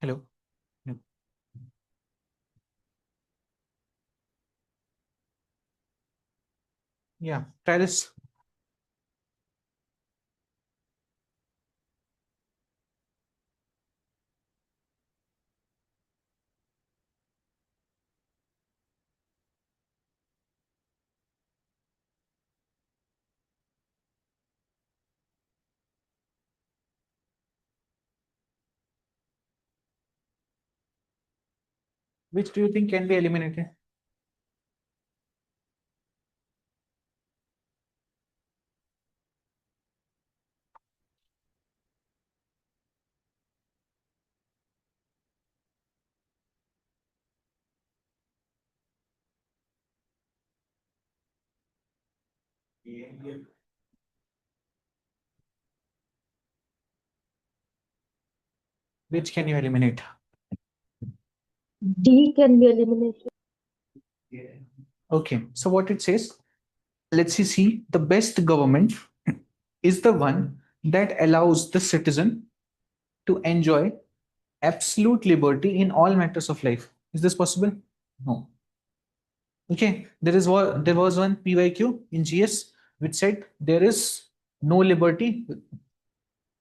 Hello. Yeah. Yeah, try this. Which do you think can be eliminated? Which can you eliminate? D can be eliminated. Okay, so what it says, let's see, the best government is the one that allows the citizen to enjoy absolute liberty in all matters of life. Is this possible? No. Okay, there was one PYQ in GS which said there is no liberty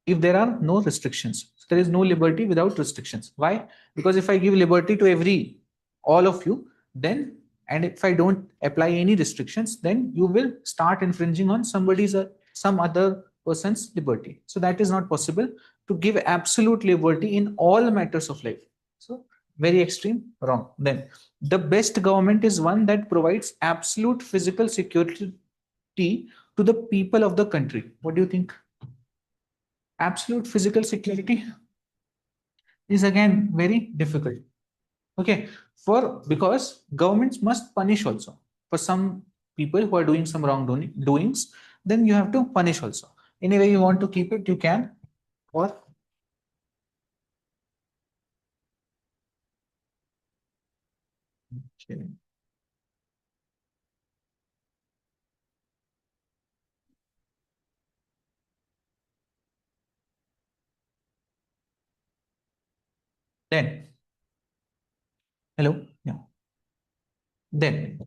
if there are no restrictions. So there is no liberty without restrictions. Why? Because if I give liberty to all of you, then, and if I don't apply any restrictions, then you will start infringing on some other person's liberty. So that is not possible to give absolute liberty in all matters of life. So very extreme, wrong. Then the best government is one that provides absolute physical security to the people of the country. What do you think? Absolute physical security is again very difficult. Okay, for because governments must punish also. For some people who are doing some doings, then you have to punish also. Anyway, you want to keep it, you can. Or okay. Then hello, yeah. Then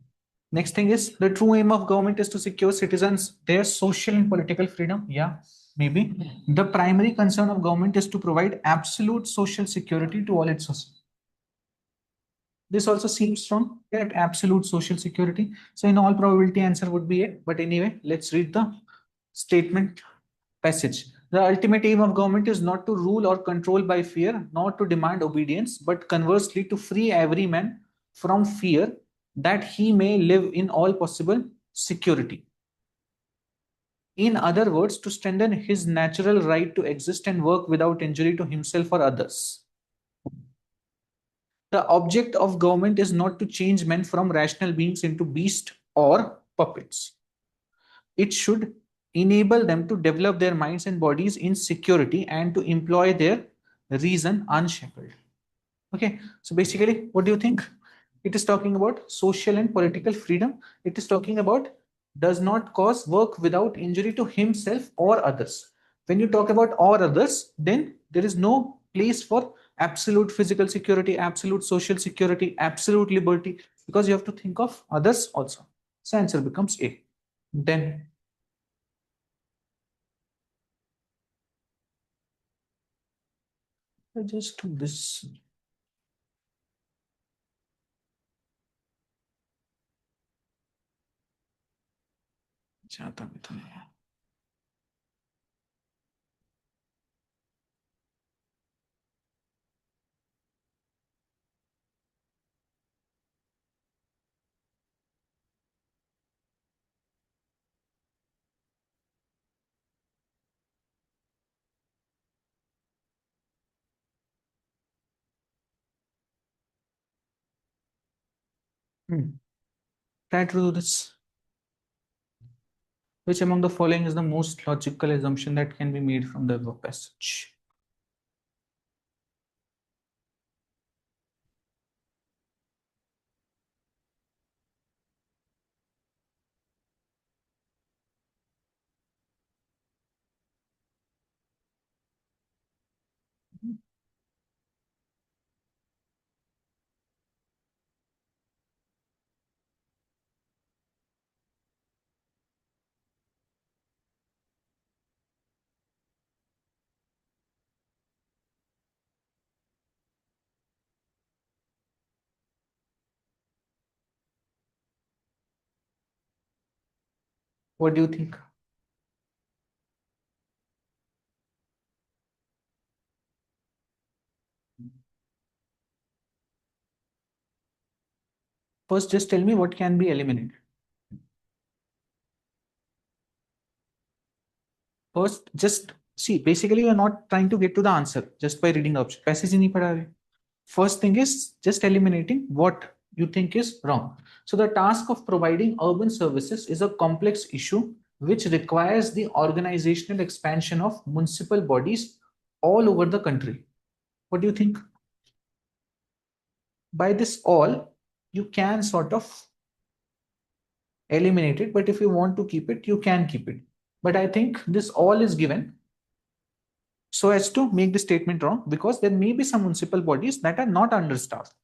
next thing is the true aim of government is to secure citizens their social and political freedom. Yeah, maybe the primary concern of government is to provide absolute social security to all its citizens. This also seems strong, that absolute social security. So in all probability, answer would be A. But anyway, let's read the statement passage. The ultimate aim of government is not to rule or control by fear, nor to demand obedience, but conversely to free every man from fear, that he may live in all possible security. In other words, to strengthen his natural right to exist and work without injury to himself or others. The object of government is not to change men from rational beings into beasts or puppets. It should enable them to develop their minds and bodies in security and to employ their reason unshackled. Okay, so basically, what do you think? It is talking about social and political freedom. It is talking about does not cause work without injury to himself or others. When you talk about or others, then there is no place for absolute physical security, absolute social security, absolute liberty, because you have to think of others also. So answer becomes A. Then I just do this. जाता भी तो नहीं है। Hmm. Try to do this. Which among the following is the most logical assumption that can be made from the above passage? What do you think? First, just tell me what can be eliminated. First, just see, basically, you're not trying to get to the answer just by reading the option. Passage ही नहीं पढ़ा रहे. First thing is just eliminating what you think is wrong. So the task of providing urban services is a complex issue which requires the organizational expansion of municipal bodies all over the country. What do you think? By this all, you can sort of eliminate it, but if you want to keep it, you can keep it. But I think this all is given so as to make the statement wrong, because there may be some municipal bodies that are not understaffed,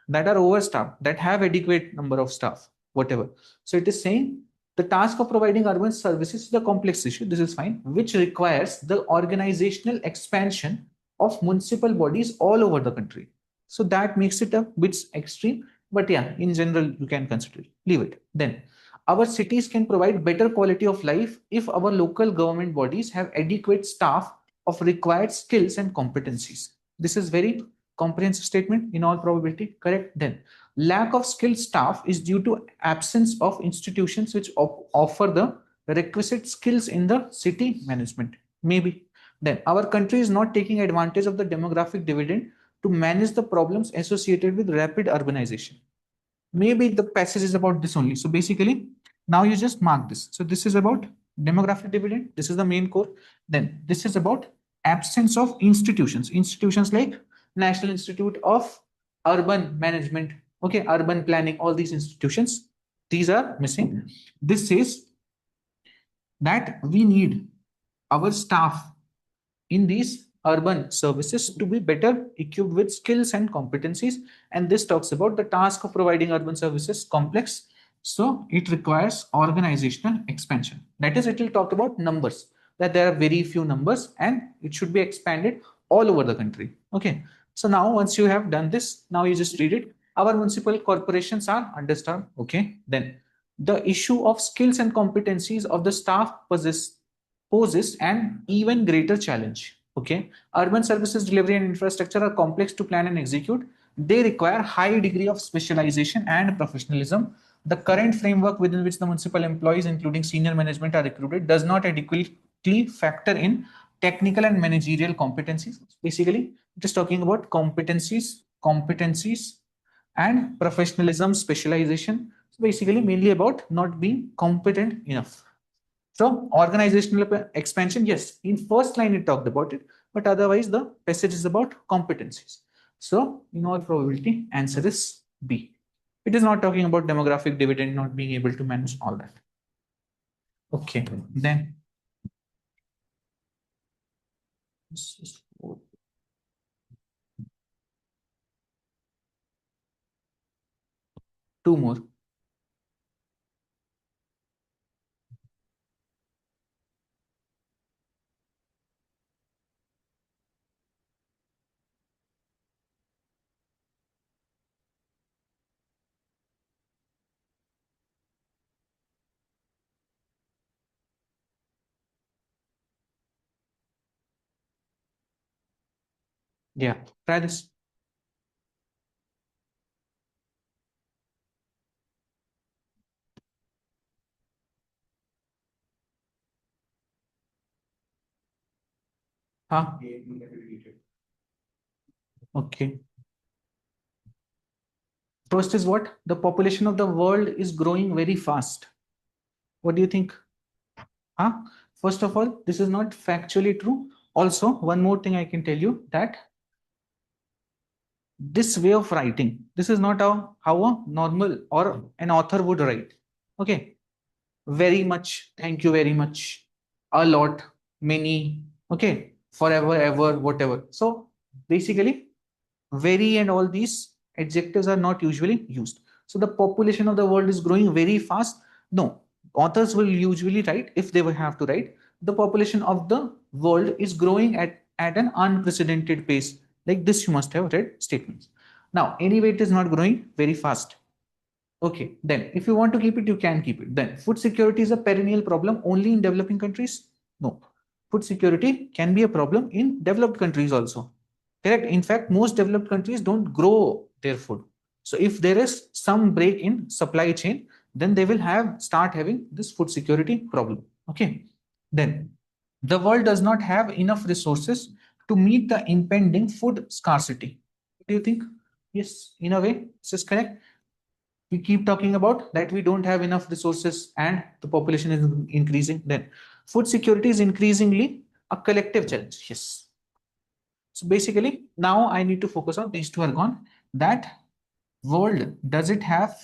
that are overstaffed, that have adequate number of staff, whatever. So it is saying the task of providing urban services is a complex issue. This is fine, which requires the organizational expansion of municipal bodies all over the country. So that makes it a bit extreme, but yeah, in general, you can consider it. Leave it. Then our cities can provide better quality of life if our local government bodies have adequate staff of required skills and competencies. This is very comprehensive statement in all probability, correct? Then lack of skilled staff is due to absence of institutions which offer the requisite skills in the city management. Maybe. Then our country is not taking advantage of the demographic dividend to manage the problems associated with rapid urbanization. Maybe the passage is about this only. So basically, now you just mark this. So this is about demographic dividend. This is the main core. Then this is about absence of institutions. Institutions like National Institute of Urban Management, okay, urban planning, all these institutions, these are missing. This says that we need our staff in these urban services to be better equipped with skills and competencies. And this talks about the task of providing urban services complex. So it requires organizational expansion. That is, it will talk about numbers, that there are very few numbers and it should be expanded all over the country. Okay. So now once you have done this, now you just read it. Our municipal corporations are understaffed. Okay. Then the issue of skills and competencies of the staff poses an even greater challenge. Okay, urban services delivery and infrastructure are complex to plan and execute. They require high degree of specialization and professionalism. The current framework within which the municipal employees, including senior management, are recruited does not adequately factor in technical and managerial competencies. Basically, it is talking about competencies, and professionalism, specialization. So basically, mainly about not being competent enough. So organizational expansion, yes, in first line it talked about it, but otherwise the passage is about competencies. So in all probability, answer is B. It is not talking about demographic dividend, not being able to manage all that. Okay, then two more. Yeah, try this. Huh? Okay. First is what? The population of the world is growing very fast. What do you think? Huh? First of all, this is not factually true. Also, one more thing I can tell you that this way of writing, this is not how a normal or an author would write. Okay. Very much. Thank you very much. A lot. Many. Okay. Forever, ever, whatever. So basically, very and all these adjectives are not usually used. So the population of the world is growing very fast. No, authors will usually write, if they will have to write, the population of the world is growing at an unprecedented pace. Like this, you must have read statements. Now, anyway, it is not growing very fast. Okay, then if you want to keep it, you can keep it. Then food security is a perennial problem only in developing countries? No. Food security can be a problem in developed countries also. Correct. In fact, most developed countries don't grow their food. So if there is some break in supply chain, then they will start having this food security problem. Okay. Then the world does not have enough resources to meet the impending food scarcity. What do you think? Yes, in a way, this is correct. We keep talking about that we don't have enough resources and the population is increasing. Then food security is increasingly a collective challenge. Yes. So basically, now I need to focus on these two are gone. That world, does it have,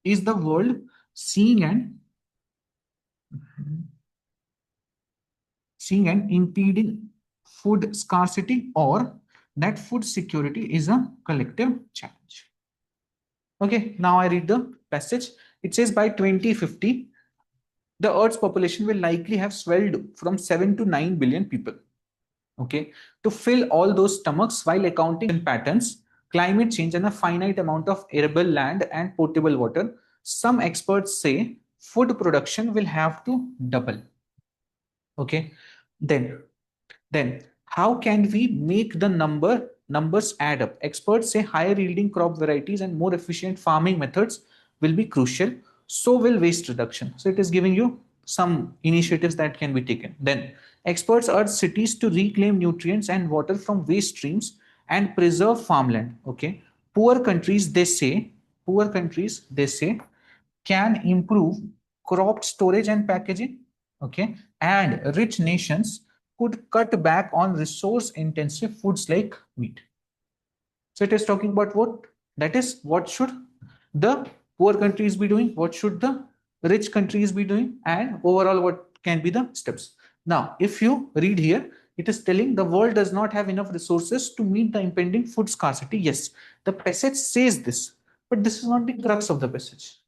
is the world seeing and impeding food scarcity, or that food security is a collective challenge? Okay, now I read the passage. It says by 2050, the Earth's population will likely have swelled from 7 to 9 billion people. Okay, to fill all those stomachs while accounting patterns, climate change, and a finite amount of arable land and potable water, some experts say food production will have to double. Okay, then then how can we make the numbers add up? Experts say higher yielding crop varieties and more efficient farming methods will be crucial. So will waste reduction. So it is giving you some initiatives that can be taken. Then experts urge cities to reclaim nutrients and water from waste streams and preserve farmland. Okay. Poor countries they say can improve crop storage and packaging. Okay. And rich nations could cut back on resource intensive foods like wheat. So it is talking about what? That is, what should the poor countries be doing? What should the rich countries be doing? And overall, what can be the steps? Now, if you read here, it is telling the world does not have enough resources to meet the impending food scarcity. Yes, the passage says this, but this is not the crux of the passage.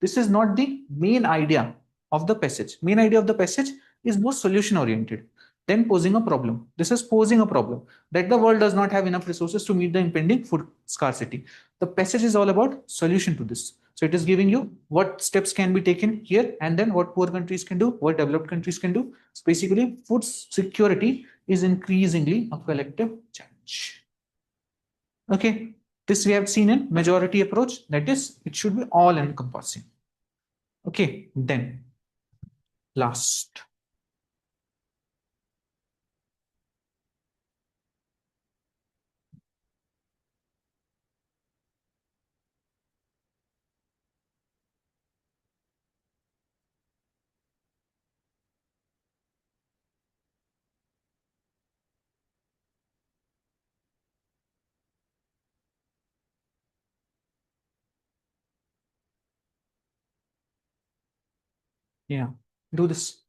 This is not the main idea of the passage. Main idea of the passage is more solution oriented than posing a problem. This is posing a problem that the world does not have enough resources to meet the impending food scarcity. The passage is all about solution to this. So it is giving you what steps can be taken here, and then what poor countries can do, what developed countries can do. So basically, food security is increasingly a collective challenge. Okay, this we have seen in majority approach. That is, it should be all encompassing. Okay, then last. Yeah, do this.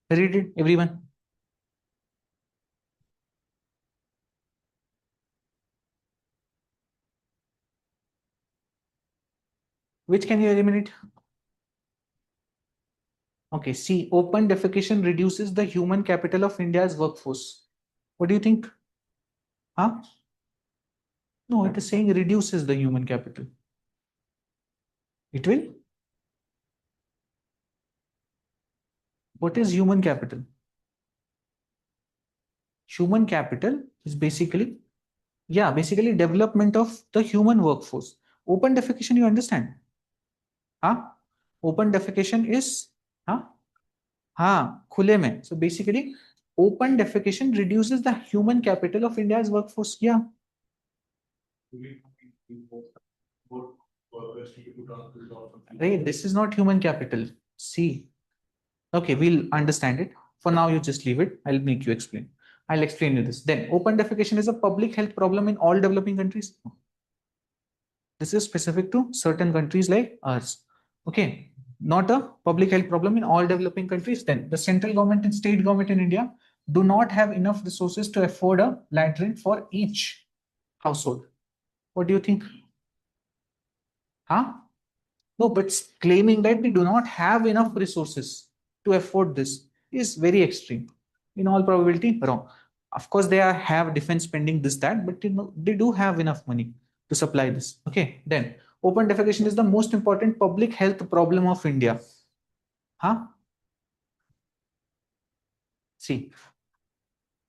Read it, everyone. Which can you eliminate? Okay, see, open defecation reduces the human capital of India's workforce. What do you think? Huh? No, it is saying reduces the human capital. It will? What is human capital? Human capital is basically, yeah, basically development of the human workforce. Open defecation, you understand? Huh? Open defecation is, huh? हाँ खुले में. So basically open defecation reduces the human capital of India's workforce. Yeah. Right, this is not human capital. See, okay, we'll understand it. For now, you just leave it. I'll make you explain. I'll explain you this. Then, open defecation is a public health problem in all developing countries. This is specific to certain countries like ours. Okay, not a public health problem in all developing countries. Then, the central government and state government in India do not have enough resources to afford a latrine for each household. What do you think? Huh? No, but claiming that we do not have enough resources to afford this is very extreme. In all probability, wrong. Of course, they have defense spending this, that, but they do have enough money to supply this. Okay, then open defecation is the most important public health problem of India. Huh? See,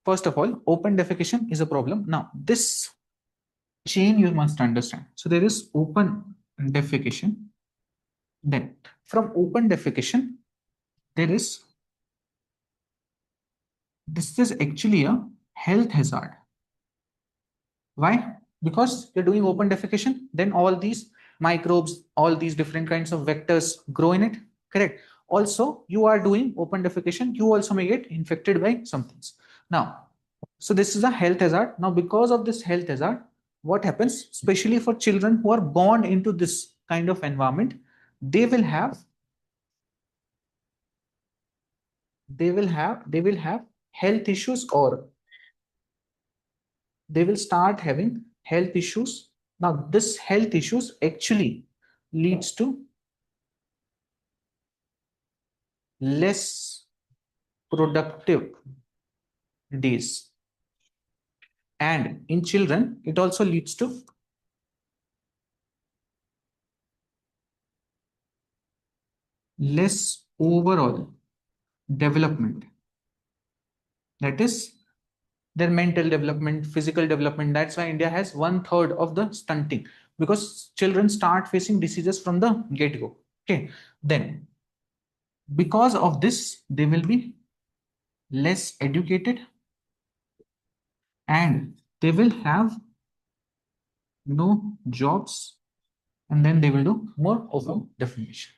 first of all, open defecation is a problem. Now, this chain you must understand. So there is open defecation. Then from open defecation, there is this is actually a health hazard. Why? Because you're doing open defecation, then all these microbes, all these different kinds of vectors grow in it. Correct. Also, you are doing open defecation, you also may get infected by some things. Now, so this is a health hazard. Now, because of this health hazard, what happens, especially for children who are born into this kind of environment, they will have health issues, or they will start having health issues. Now, this health issues actually leads to less productive days. And in children, it also leads to less overall development. That is their mental development, physical development. That's why India has 1/3 of the stunting, because children start facing diseases from the get-go. Okay, then because of this, they will be less educated and they will have no jobs, and then they will do more open defecation.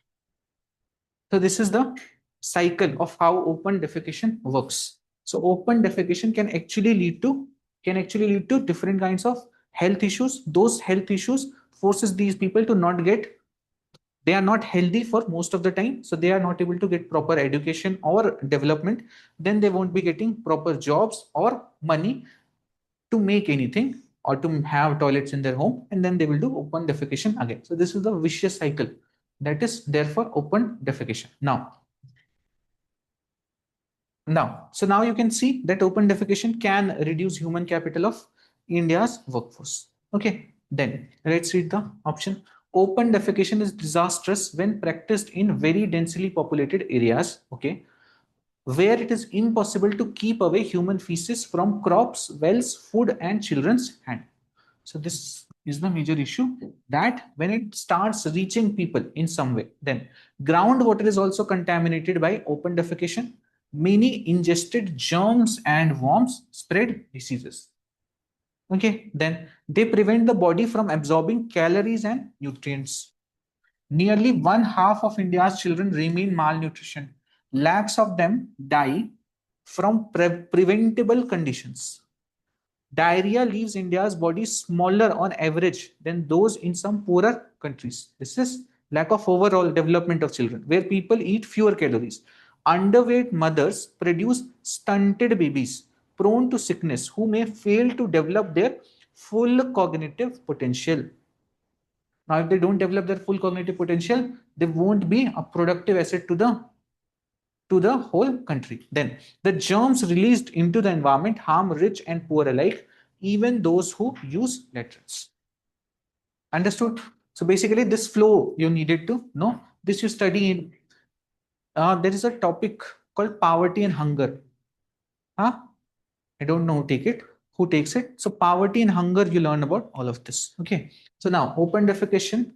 So this is the cycle of how open defecation works. So open defecation can actually lead to different kinds of health issues. Those health issues forces these people to not get, they are not healthy for most of the time, so they are not able to get proper education or development. Then they won't be getting proper jobs or money to make anything or to have toilets in their home, and then they will do open defecation again. So this is the vicious cycle that is therefore open defecation. So now you can see that open defecation can reduce human capital of India's workforce. Okay, then let's read the option. Open defecation is disastrous when practiced in very densely populated areas, okay, where it is impossible to keep away human feces from crops, wells, food, and children's hand. So this is the major issue, that when it starts reaching people in some way, then groundwater is also contaminated by open defecation. Many ingested germs and worms spread diseases. Okay, then they prevent the body from absorbing calories and nutrients. Nearly 1/2 of India's children remain malnutrition. Lakhs of them die from preventable conditions. Diarrhea leaves India's body smaller on average than those in some poorer countries. This is lack of overall development of children, where people eat fewer calories. Underweight mothers produce stunted babies prone to sickness who may fail to develop their full cognitive potential. Now, if they don't develop their full cognitive potential, they won't be a productive asset to the whole country. Then the germs released into the environment harm rich and poor alike, even those who use deterrents. Understood? So basically, this flow you needed to know. This you study in. There is a topic called poverty and hunger. Huh? I don't know who takes it. So poverty and hunger, you learn about all of this. Okay. So now open defecation.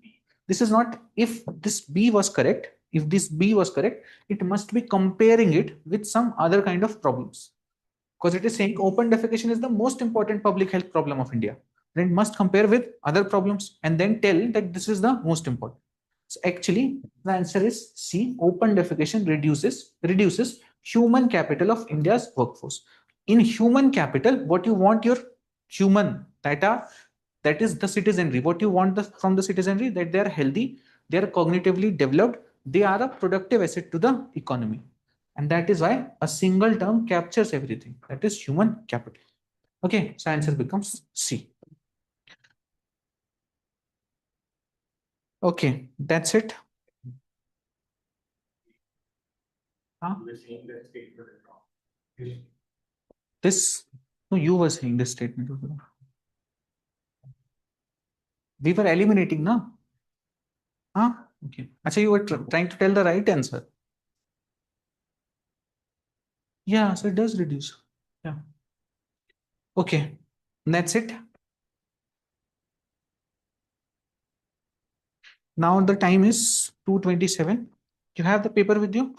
This is not if this B was correct. If this B was correct, it must be comparing it with some other kind of problems. Because it is saying open defecation is the most important public health problem of India. Then it must compare with other problems and then tell that this is the most important. So actually, the answer is C. Open defecation reduces human capital of India's workforce. In human capital, what you want your human that is the citizenry. What you want from the citizenry that they are healthy, they are cognitively developed, they are a productive asset to the economy. And that is why a single term captures everything. That is human capital. Okay, so answer becomes C. Okay, that's it. Huh? This, no, you were saying this statement. We were eliminating, no? Huh? Okay. Actually, you were trying to tell the right answer. Yeah, so it does reduce. Yeah. Okay, that's it. Now the time is 2:27. You have the paper with you?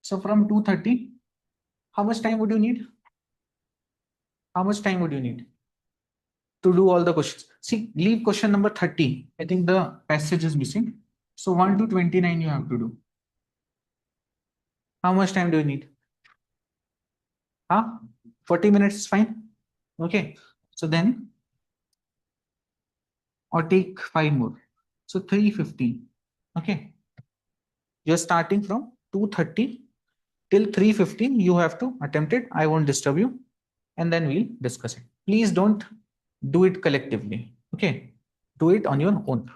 So from 2:30, how much time would you need? How much time would you need to do all the questions? See, leave question number 30. I think the passage is missing. So 1 to 29 you have to do. How much time do you need? Huh? 40 minutes is fine. Okay. So then, or take 5 more. So 3:15. Okay. You're starting from 2:30 till 3:15. You have to attempt it. I won't disturb you. And then we'll discuss it. Please don't do it collectively. Okay. Do it on your own.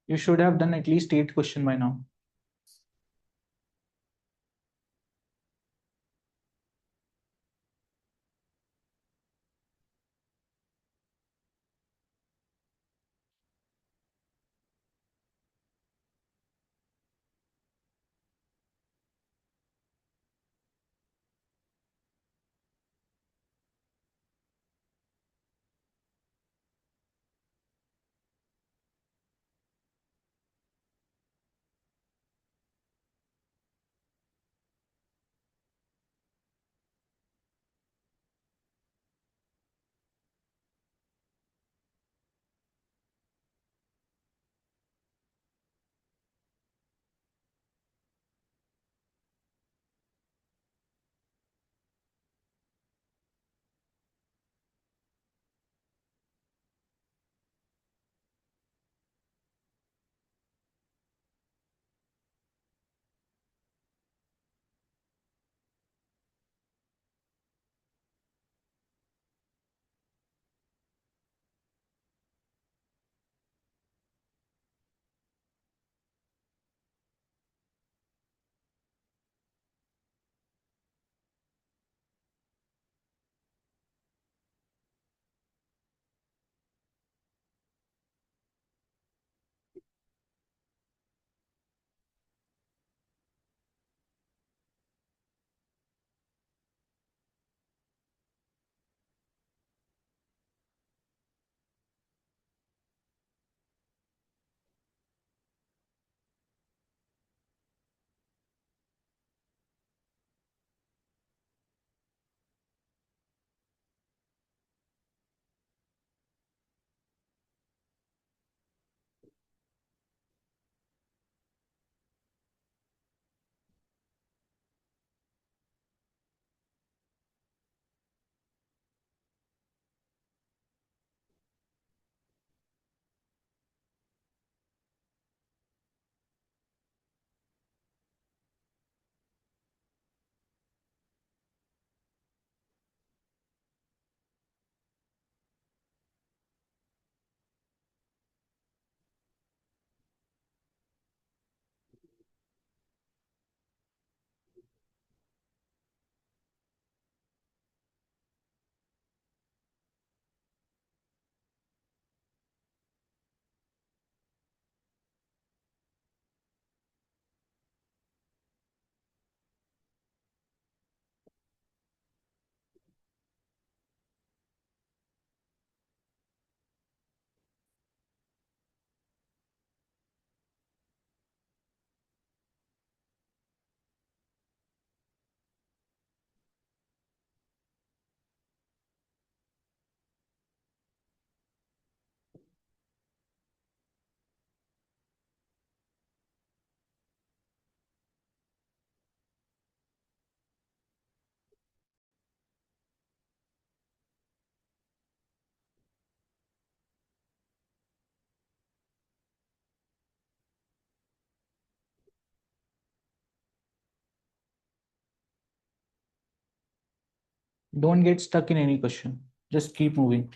You should have done at least 8 questions by now. Don't get stuck in any question. Just keep moving.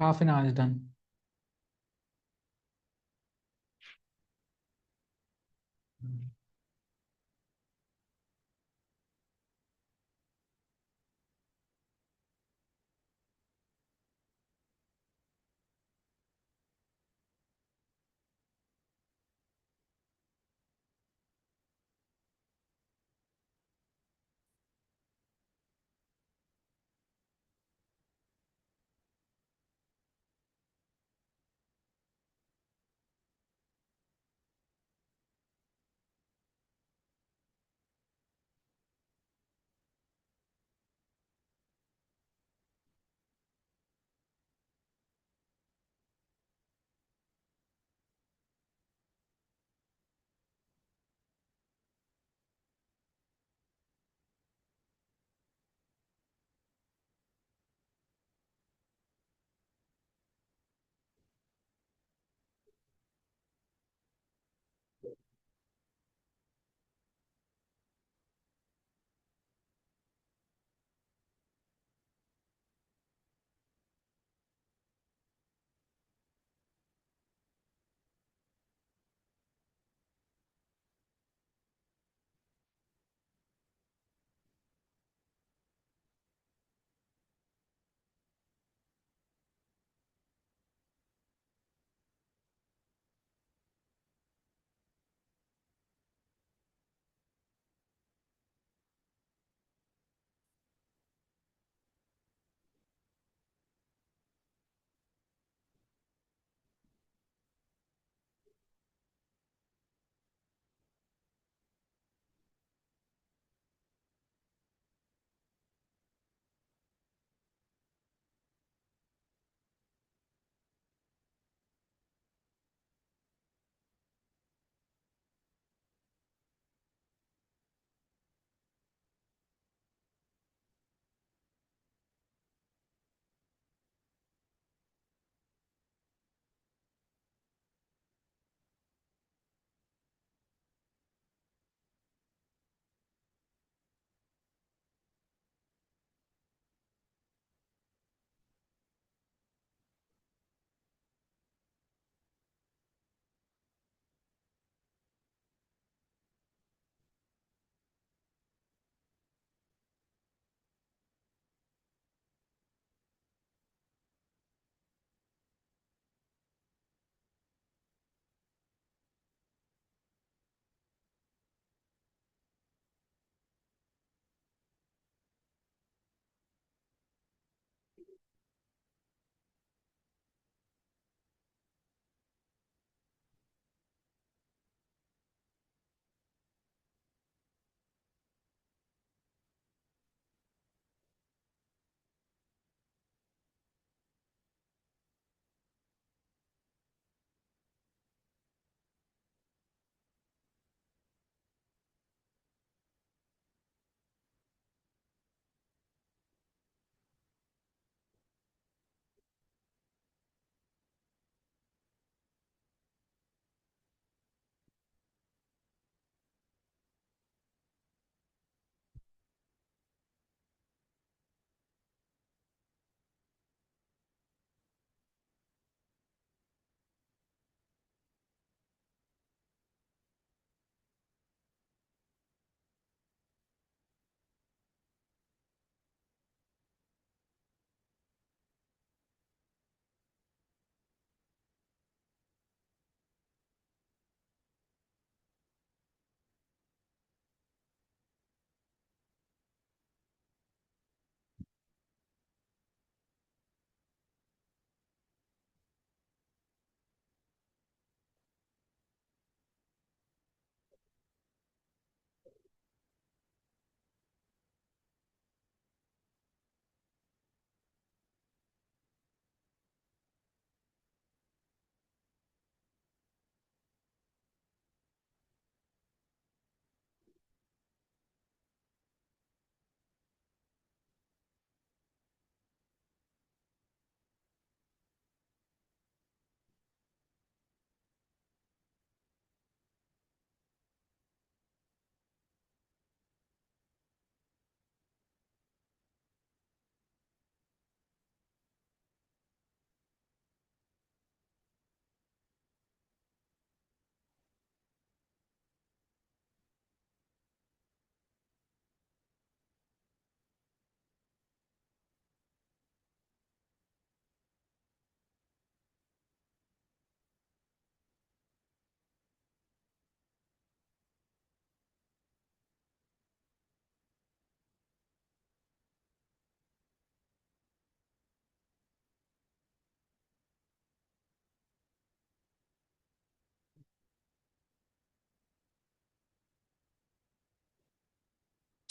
Half an hour is done.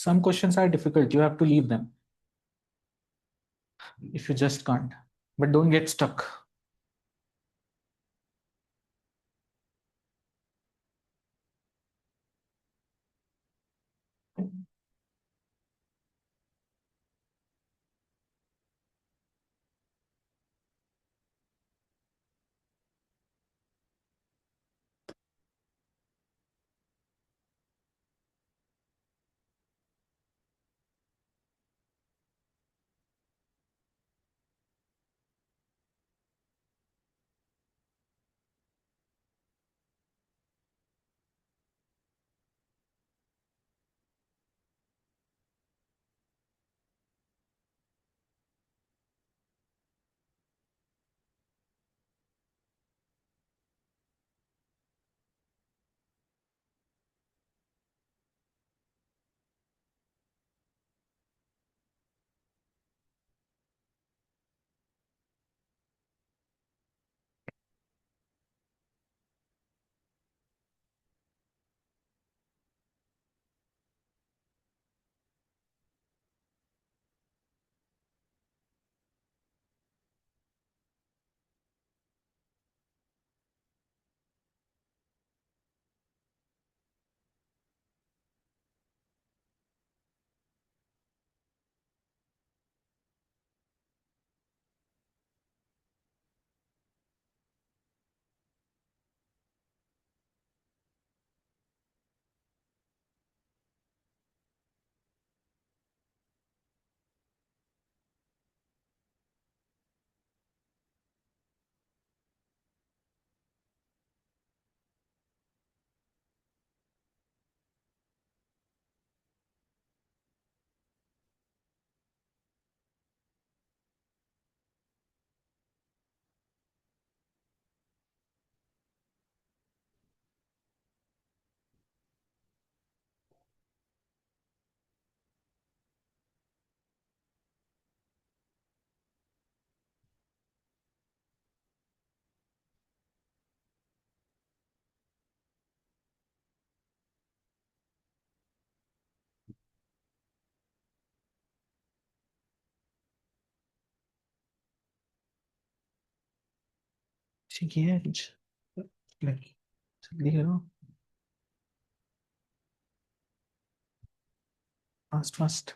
Some questions are difficult. You have to leave them if you just can't. But don't get stuck. ठीक है जल्दी करो fast fast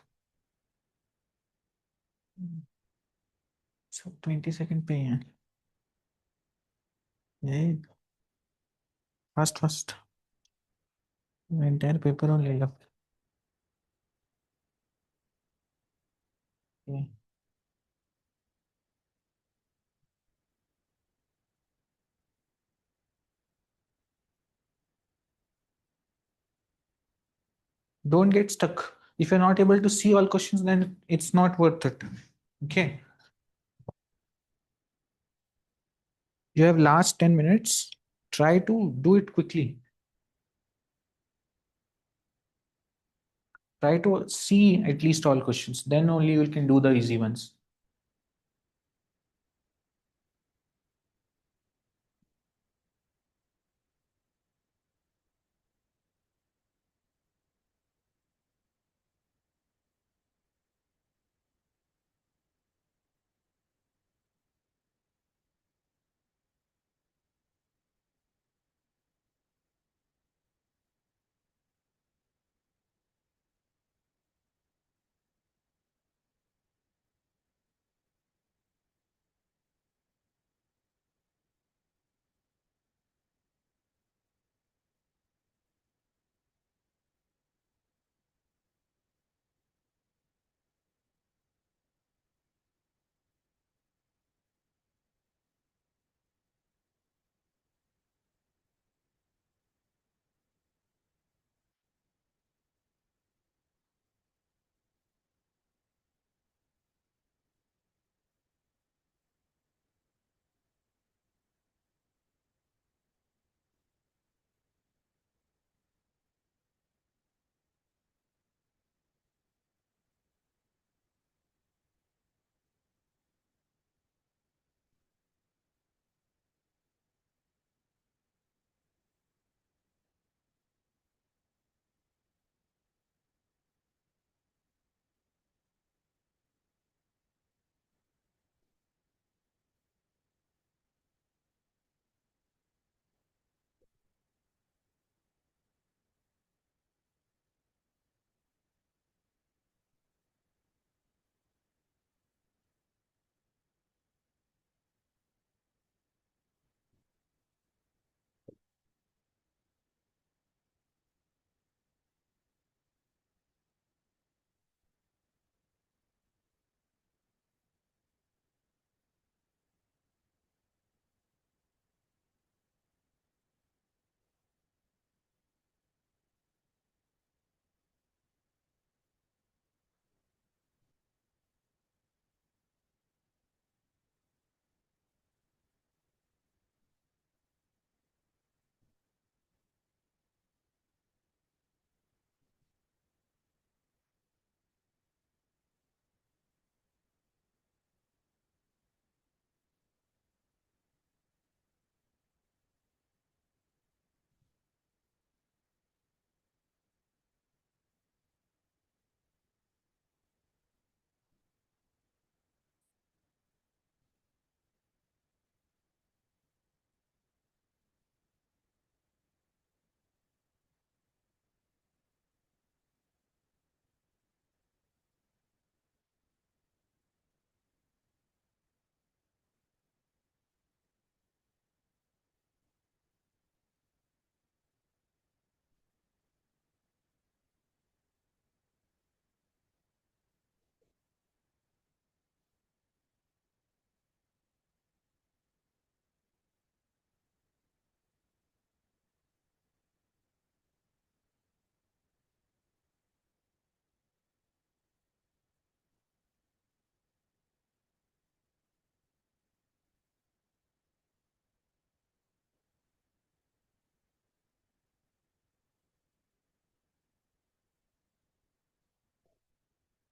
सब 20 second पे ही है ये fast fast entire paper और ले लो don't get stuck. If you're not able to see all questions, then it's not worth it. Okay. You have last 10 minutes. Try to do it quickly. Try to see at least all questions. Then only you can do the easy ones.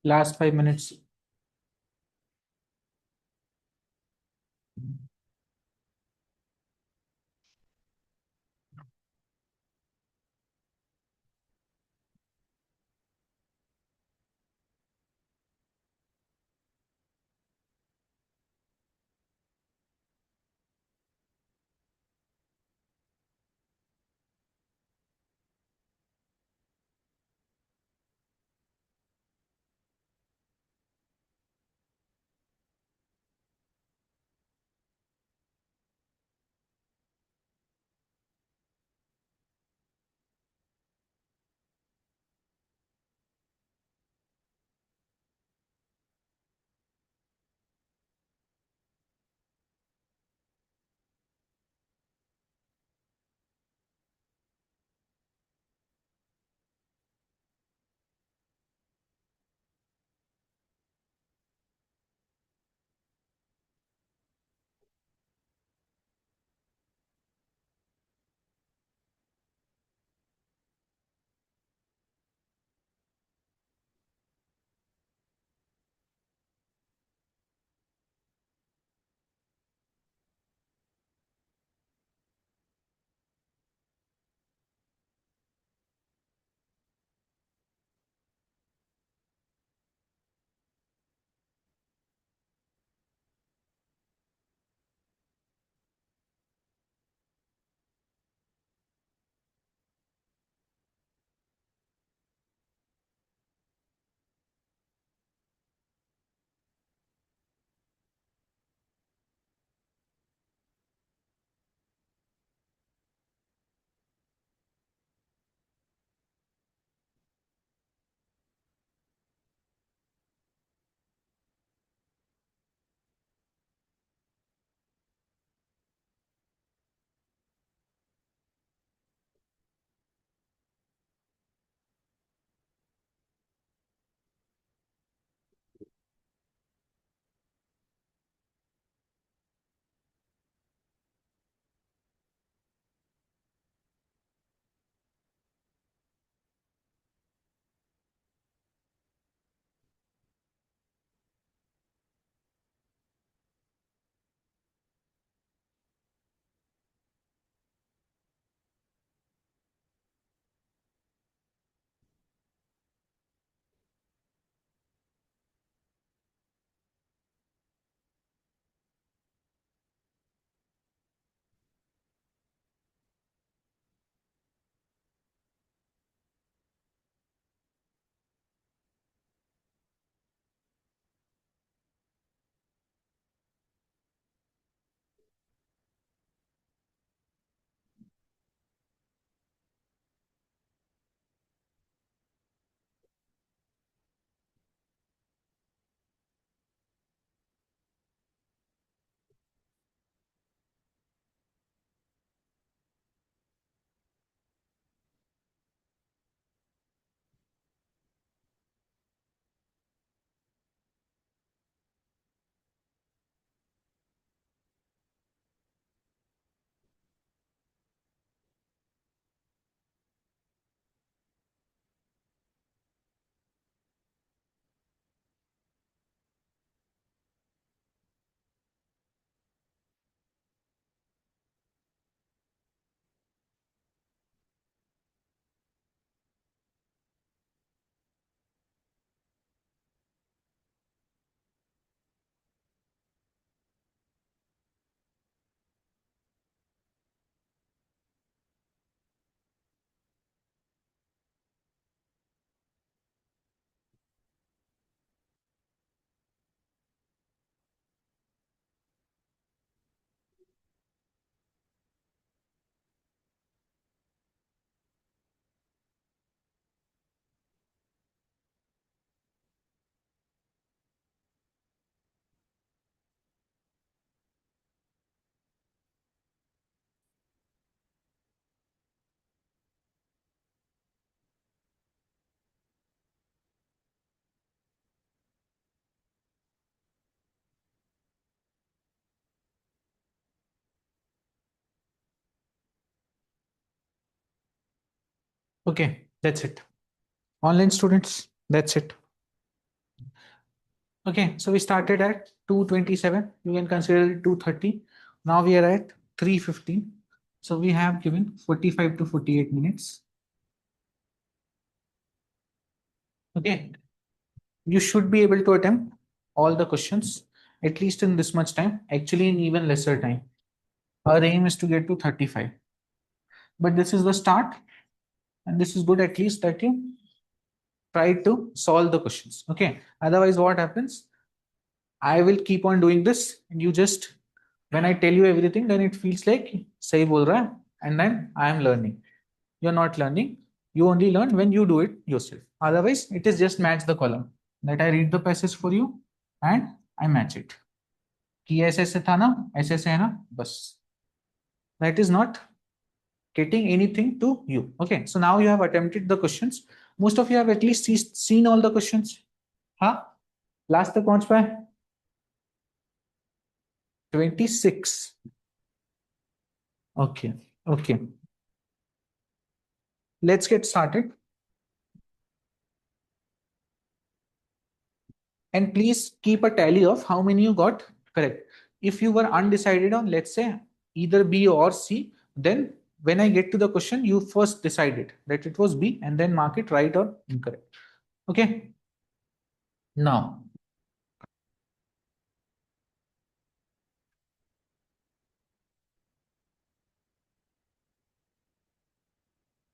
Last 5 minutes. Okay, that's it. Online students, that's it. Okay, so we started at 2:27. You can consider it 2:30. Now we are at 3:15. So we have given 45 to 48 minutes. Okay, you should be able to attempt all the questions at least in this much time, actually in even lesser time. Our aim is to get to 35. But this is the start, and this is good at least that you try to solve the questions. Okay, otherwise, what happens? I will keep on doing this, and you just when I tell you everything, then it feels like sahi bol raha hai, and then I am learning. You're not learning. You only learn when you do it yourself. Otherwise, it is just match the column that I read the passage for you and I match it. कि ऐसे ऐसे था ना, ऐसे ऐसे है ना, बस. That is not getting anything to you. Okay, so now you have attempted the questions. Most of you have at least seen all the questions. हाँ, लास्ट तक पहुंच पाए. 26. Okay, okay. Let's get started. And please keep a tally of how many you got correct. If you were undecided on, let's say, either B or C, then when I get to the question, you first decided that it was B and then mark it right or incorrect. Okay. Now,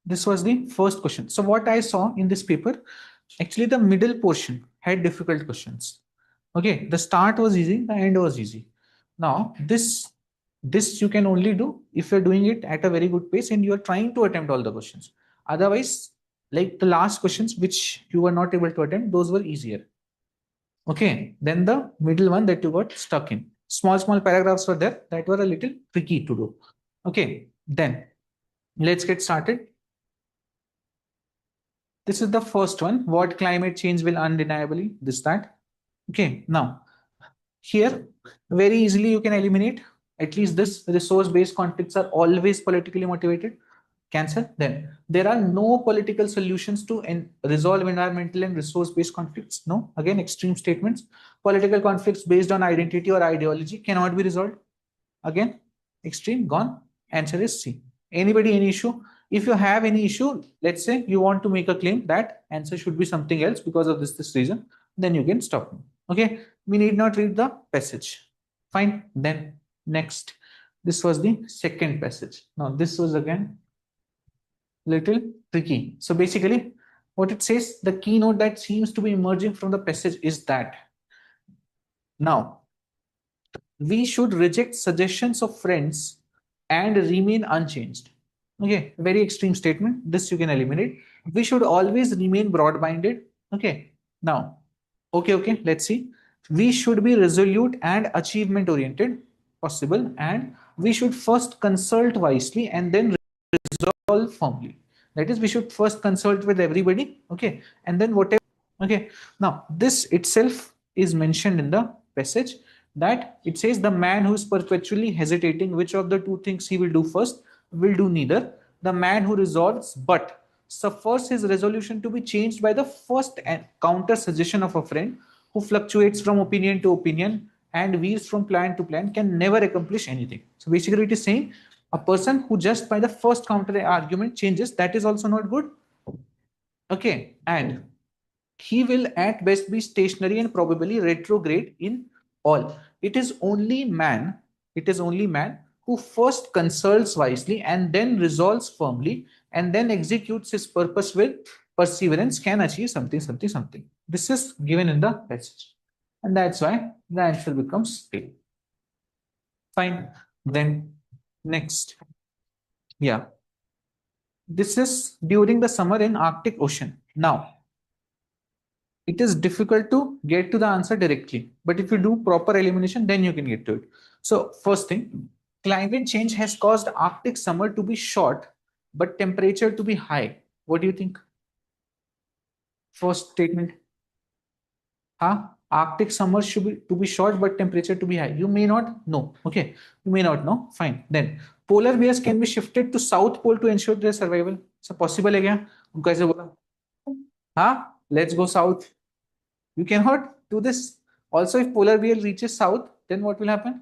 this was the first question. So what I saw in this paper, actually the middle portion had difficult questions. Okay, the start was easy, the end was easy. Now this you can only do if you're doing it at a very good pace and you're trying to attempt all the questions. Otherwise, like the last questions which you were not able to attempt, those were easier. Okay, then the middle one that you got stuck in. Small paragraphs were there that were a little tricky to do. Okay, then let's get started. This is the first one. What climate change will undeniably this that. Okay, now here very easily you can eliminate at least this resource based conflicts are always politically motivated. Cancel. Then there are no political solutions to resolve environmental and resource based conflicts. No, again extreme statements. Political conflicts based on identity or ideology cannot be resolved. Again extreme, gone. Answer is C. Anybody any issue? If you have any issue, let's say you want to make a claim that answer should be something else because of this reason, then you can stop me. Okay, we need not read the passage. Fine. Then next, this was the second passage. Now this was again little tricky. So basically, what it says, the keynote that seems to be emerging from the passage is that now we should reject suggestions of friends and remain unchanged. Okay, very extreme statement. This you can eliminate. We should always remain broad minded. Okay, now, okay, let's see. We should be resolute and achievement oriented, possible, and we should first consult wisely and then resolve firmly. That is, we should first consult with everybody. Okay, and then whatever. Okay, now this itself is mentioned in the passage that it says the man who is perpetually hesitating which of the two things he will do first will do neither. The man who resolves but suffers his resolution to be changed by the first and counter suggestion of a friend who fluctuates from opinion to opinion and veers from plan to plan can never accomplish anything. So basically, it is saying a person who just by the first counter argument changes, that is also not good. Okay, and he will at best be stationary and probably retrograde in all. It is only man who first consults wisely and then resolves firmly and then executes his purpose with perseverance can achieve something. This is given in the passage. And that's why the answer becomes A. Fine. Then next. Yeah. This is during the summer in Arctic Ocean. Now, it is difficult to get to the answer directly, but if you do proper elimination, then you can get to it. So first thing, climate change has caused Arctic summer to be short but temperature to be high. What do you think? First statement. Arctic summer should be to be short but temperature to be high. You may not know. Okay, you may not know. Fine. Then polar bears can be shifted to south pole to ensure their survival. So possible है क्या? उनको ऐसे बोला. Let's go south. You cannot do this. Also, if polar bear reaches south, then what will happen?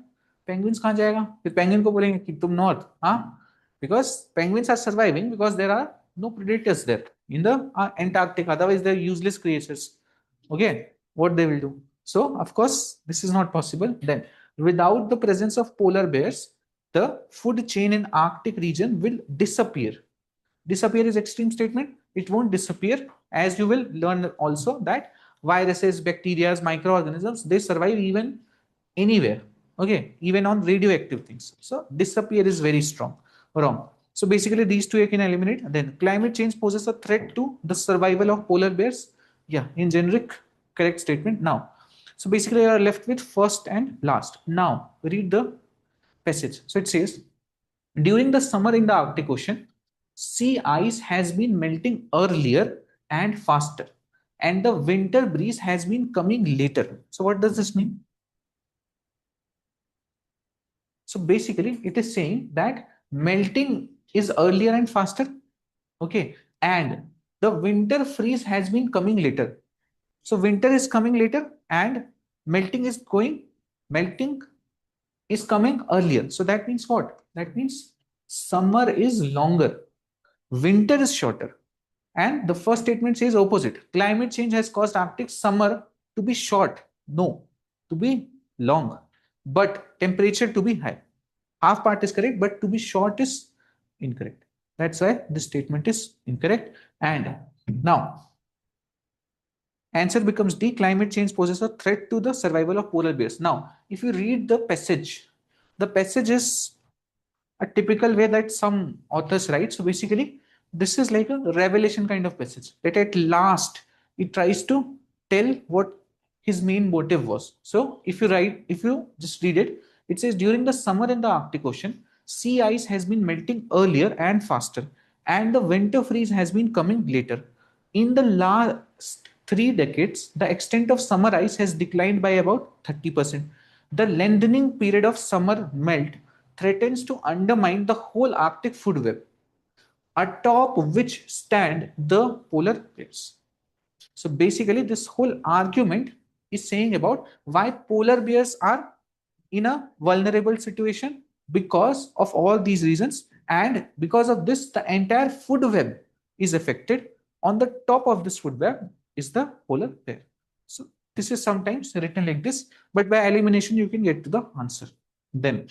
Penguins कहाँ जाएगा? फिर penguin को बोलेंगे कि तुम north, हाँ? Because penguins are surviving because there are no predators there in the Antarctic. Otherwise, they're useless creatures. Okay, what they will do? So, of course, this is not possible. Then, without the presence of polar bears, the food chain in Arctic region will disappear. Disappear is extreme statement. It won't disappear, as you will learn also that viruses, bacteria, microorganisms, they survive even anywhere. Okay, even on radioactive things. So disappear is very strong. Wrong. So basically these two you can eliminate. Then climate change poses a threat to the survival of polar bears. Yeah, in generic, correct statement. Now, so basically you are left with first and last. Now read the passage. So it says, during the summer in the Arctic Ocean, sea ice has been melting earlier and faster, and the winter breeze has been coming later. So, what does this mean? So, basically, it is saying that melting is earlier and faster, okay, and the winter freeze has been coming later. So, winter is coming later, and melting is going, melting is coming earlier. So, that means what? That means summer is longer, winter is shorter. And the first statement says opposite. Climate change has caused Arctic summer to be short. No, to be long. But temperature to be high. Half part is correct, but to be short is incorrect. That's why this statement is incorrect. And now, answer becomes D. Climate change poses a threat to the survival of polar bears. Now, if you read the passage is a typical way that some authors write. So basically, this is like a revelation kind of passage that at last it tries to tell what his main motive was. So if you just read it, it says during the summer in the Arctic Ocean, sea ice has been melting earlier and faster, and the winter freeze has been coming later. In the last 3 decades, the extent of summer ice has declined by about 30%. The lengthening period of summer melt threatens to undermine the whole Arctic food web, atop which stand the polar bears. So basically, this whole argument is saying about why polar bears are in a vulnerable situation because of all these reasons, and because of this, the entire food web is affected. On the top of this food web is the polar bear. So this is sometimes written like this, but by elimination you can get to the answer. Then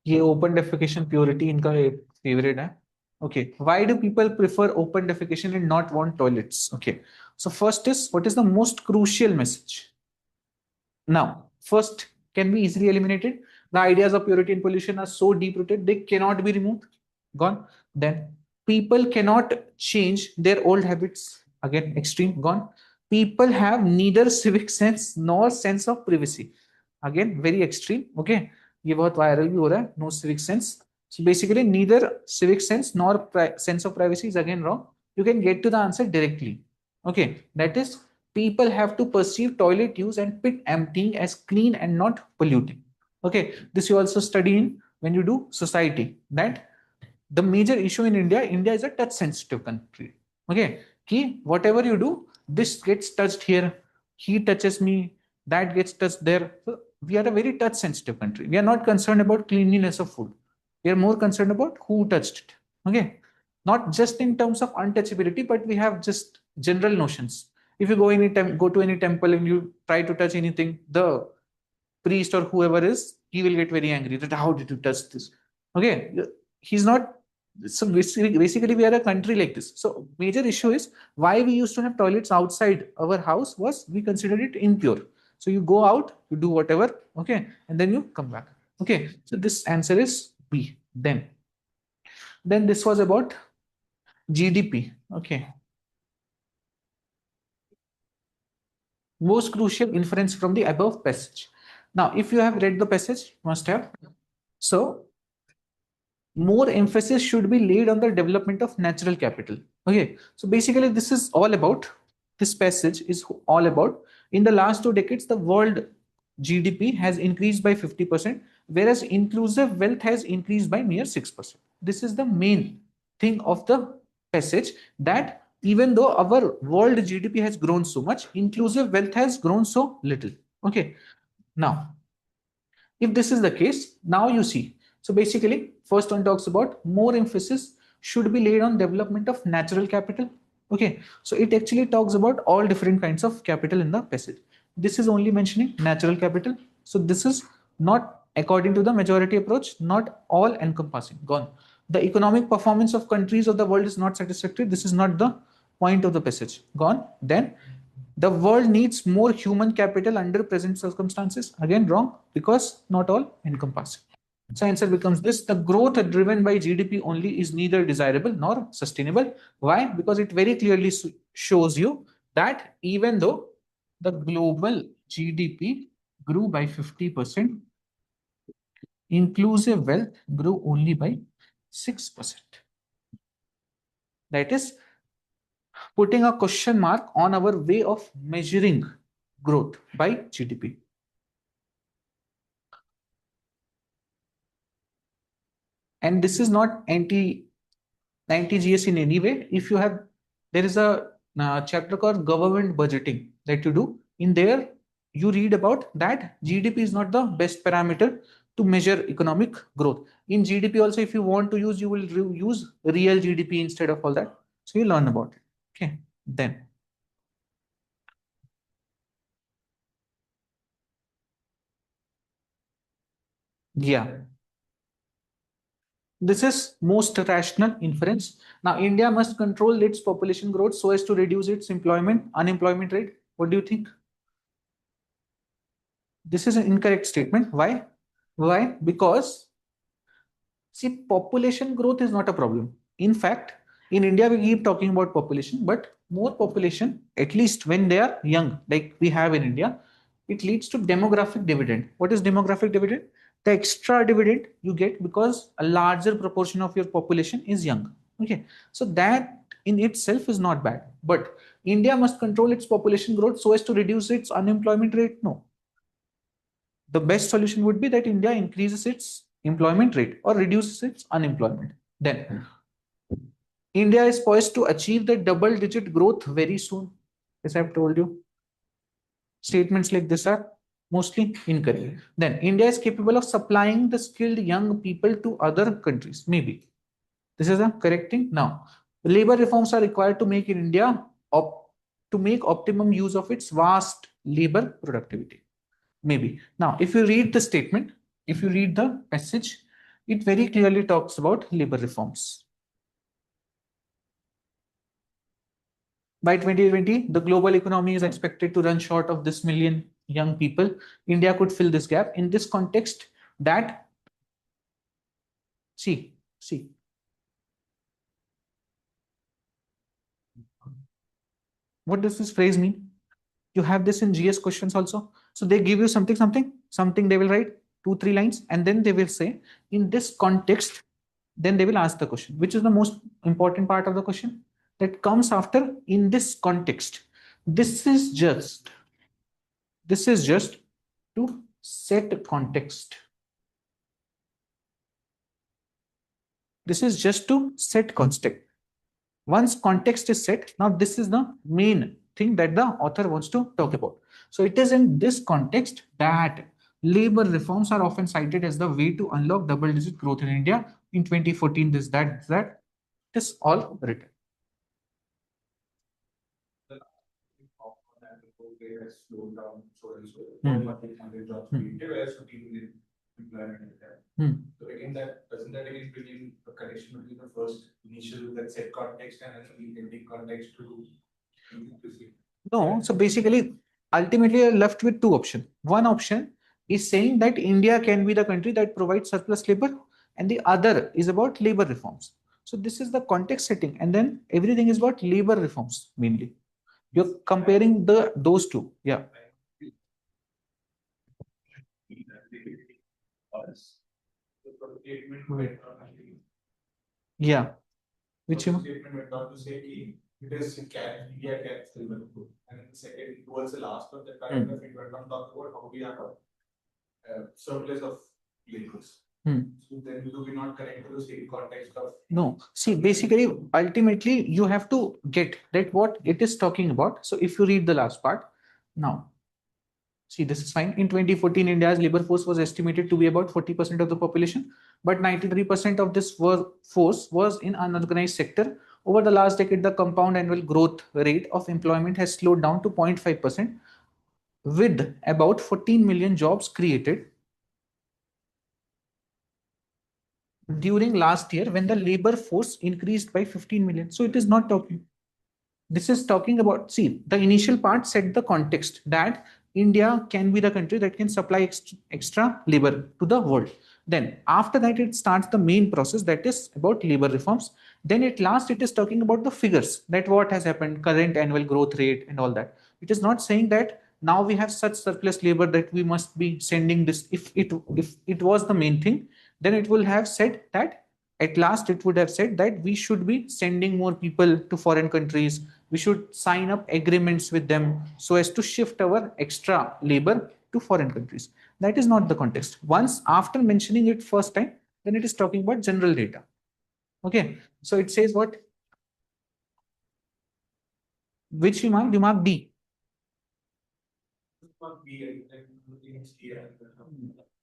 ये open defecation purity इनका favourite है. Okay, why do people prefer open defecation and not want toilets? Okay, so first is, what is the most crucial message? Now, first can be easily eliminated. The ideas of purity and pollution are so deep rooted, they cannot be removed. Gone. Then, people cannot change their old habits. Again, extreme. Gone. People have neither civic sense nor sense of privacy. Again, very extreme. Okay. ये बहुत viral भी हो रहा है. No civic sense. So basically, neither civic sense nor sense of privacy is again wrong. You can get to the answer directly. Okay, that is, people have to perceive toilet use and pit emptying as clean and not polluting. Okay, this you also study in when you do society, that the major issue in India is a touch sensitive country. Okay, key whatever you do, this gets touched here, he touches me, that gets touched there. So we are a very touch sensitive country. We are not concerned about cleanliness of food. We are more concerned about who touched it. Okay, not just in terms of untouchability, but we have just general notions. If you go to any temple and you try to touch anything, the priest or whoever is, he will get very angry that how did you touch this? Okay, he's not. So basically we are a country like this. So major issue is why we used to have toilets outside our house was we considered it impure. So you go out, you do whatever, okay, and then you come back. Okay, so this answer is B. Then this was about GDP. Okay, most crucial inference from the above passage. Now, if you have read the passage, must have. So, more emphasis should be laid on the development of natural capital. Okay, so basically, this passage is all about in the last 2 decades, the world GDP has increased by 50%, whereas inclusive wealth has increased by mere 6%. This is the main thing of the passage, that even though our world GDP has grown so much, inclusive wealth has grown so little. Okay. Now, if this is the case, now you see. So basically, first one talks about more emphasis should be laid on development of natural capital. Okay, so it actually talks about all different kinds of capital in the passage. This is only mentioning natural capital. So this is not according to the majority approach, not all encompassing. Gone. The economic performance of countries of the world is not satisfactory. This is not the point of the passage. Gone. Then the world needs more human capital under present circumstances. Again, wrong because not all encompassing. So answer becomes this: the growth driven by GDP only is neither desirable nor sustainable. Why? Because it very clearly shows you that even though the global GDP grew by 50%, inclusive wealth grew only by 6%. That is putting a question mark on our way of measuring growth by GDP. And this is not anti GS in any way. If you have, there is a chapter called government budgeting that you do. In there, you read about that GDP is not the best parameter to measure economic growth. In GDP also, if you want to use, you will use real GDP instead of all that. So you learn about it. Okay. Then, yeah. This is most rational inference. Now, India must control its population growth so as to reduce its unemployment rate. What do you think? This is an incorrect statement. Why? Why? Because see, population growth is not a problem. In fact, in India, we keep talking about population, but more population, at least when they are young, like we have in India, it leads to demographic dividend. What is demographic dividend? The extra dividend you get because a larger proportion of your population is young. Okay, so that in itself is not bad. But India must control its population growth so as to reduce its unemployment rate. No, the best solution would be that India increases its employment rate or reduces its unemployment. Then India is poised to achieve the double digit growth very soon. As I've told you, statements like this are mostly incorrect. Then India is capable of supplying the skilled young people to other countries. Maybe this is a correct thing. Now, labor reforms are required to make in India to make optimum use of its vast labor productivity. Maybe. Now, if you read the statement, if you read the passage, it very clearly talks about labor reforms. By 2020, the global economy is expected to run short of this million young people. India could fill this gap. In this context, that see, what does this phrase mean? You have this in GS questions also. So they give you something they will write 2-3 lines, and then they will say, in this context, then they will ask the question, which is the most important part of the question that comes after in this context. This is just this is just to set context. This is just to set context. Once context is set, now this is the main thing that the author wants to talk about. So it is in this context that labor reforms are often cited as the way to unlock double digit growth in India. In 2014, this, that. It is all written. Hmm. Hmm. So again, that doesn't that again between the connection between the first initial that set context and the ending context to no. So basically, ultimately, you're left with two options. One option is saying that India can be the country that provides surplus labor, and the other is about labor reforms. So this is the context setting, and then everything is about labor reforms mainly. You're comparing those two. Yeah. Yeah. Which you statement went on to say it is can India can still good. And the second towards the last of the paragraph, it went on to talk about how we have a surplus of labors. Hmm. So then it will be not correct to the same context of. No, see, basically, ultimately, you have to get that what it is talking about. So if you read the last part, now, see, this is fine. In 2014, India's labor force was estimated to be about 40% of the population, but 93% of this force was in unorganized sector. Over the last decade, the compound annual growth rate of employment has slowed down to 0.5%, with about 14 million jobs created during last year when the labor force increased by 15 million. So it is not talking. This is talking about, see, the initial part set the context that India can be the country that can supply extra labor to the world. Then after that, it starts the main process that is about labor reforms. Then at last, it is talking about the figures that what has happened, current annual growth rate and all that. It is not saying that now we have such surplus labor that we must be sending this. If it was the main thing, then it will have said that at last it would have said that we should be sending more people to foreign countries. We should sign up agreements with them so as to shift our extra labor to foreign countries. That is not the context. Once after mentioning it first time, then it is talking about general data. Okay. So it says what? Which remark? Remark D.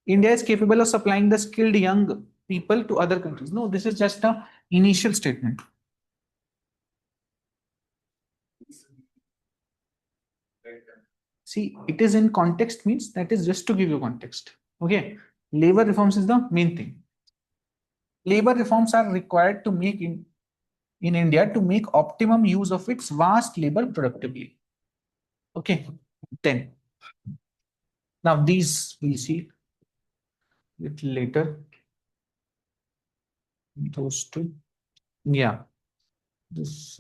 India is capable of supplying the skilled young people to other countries. No, this is just a initial statement. See, it is in context means that is just to give you context. Okay. Labor reforms is the main thing. Labor reforms are required to make in India to make optimum use of its vast labor productively. Okay. Then now these we'll see little later. Those two. Yeah. This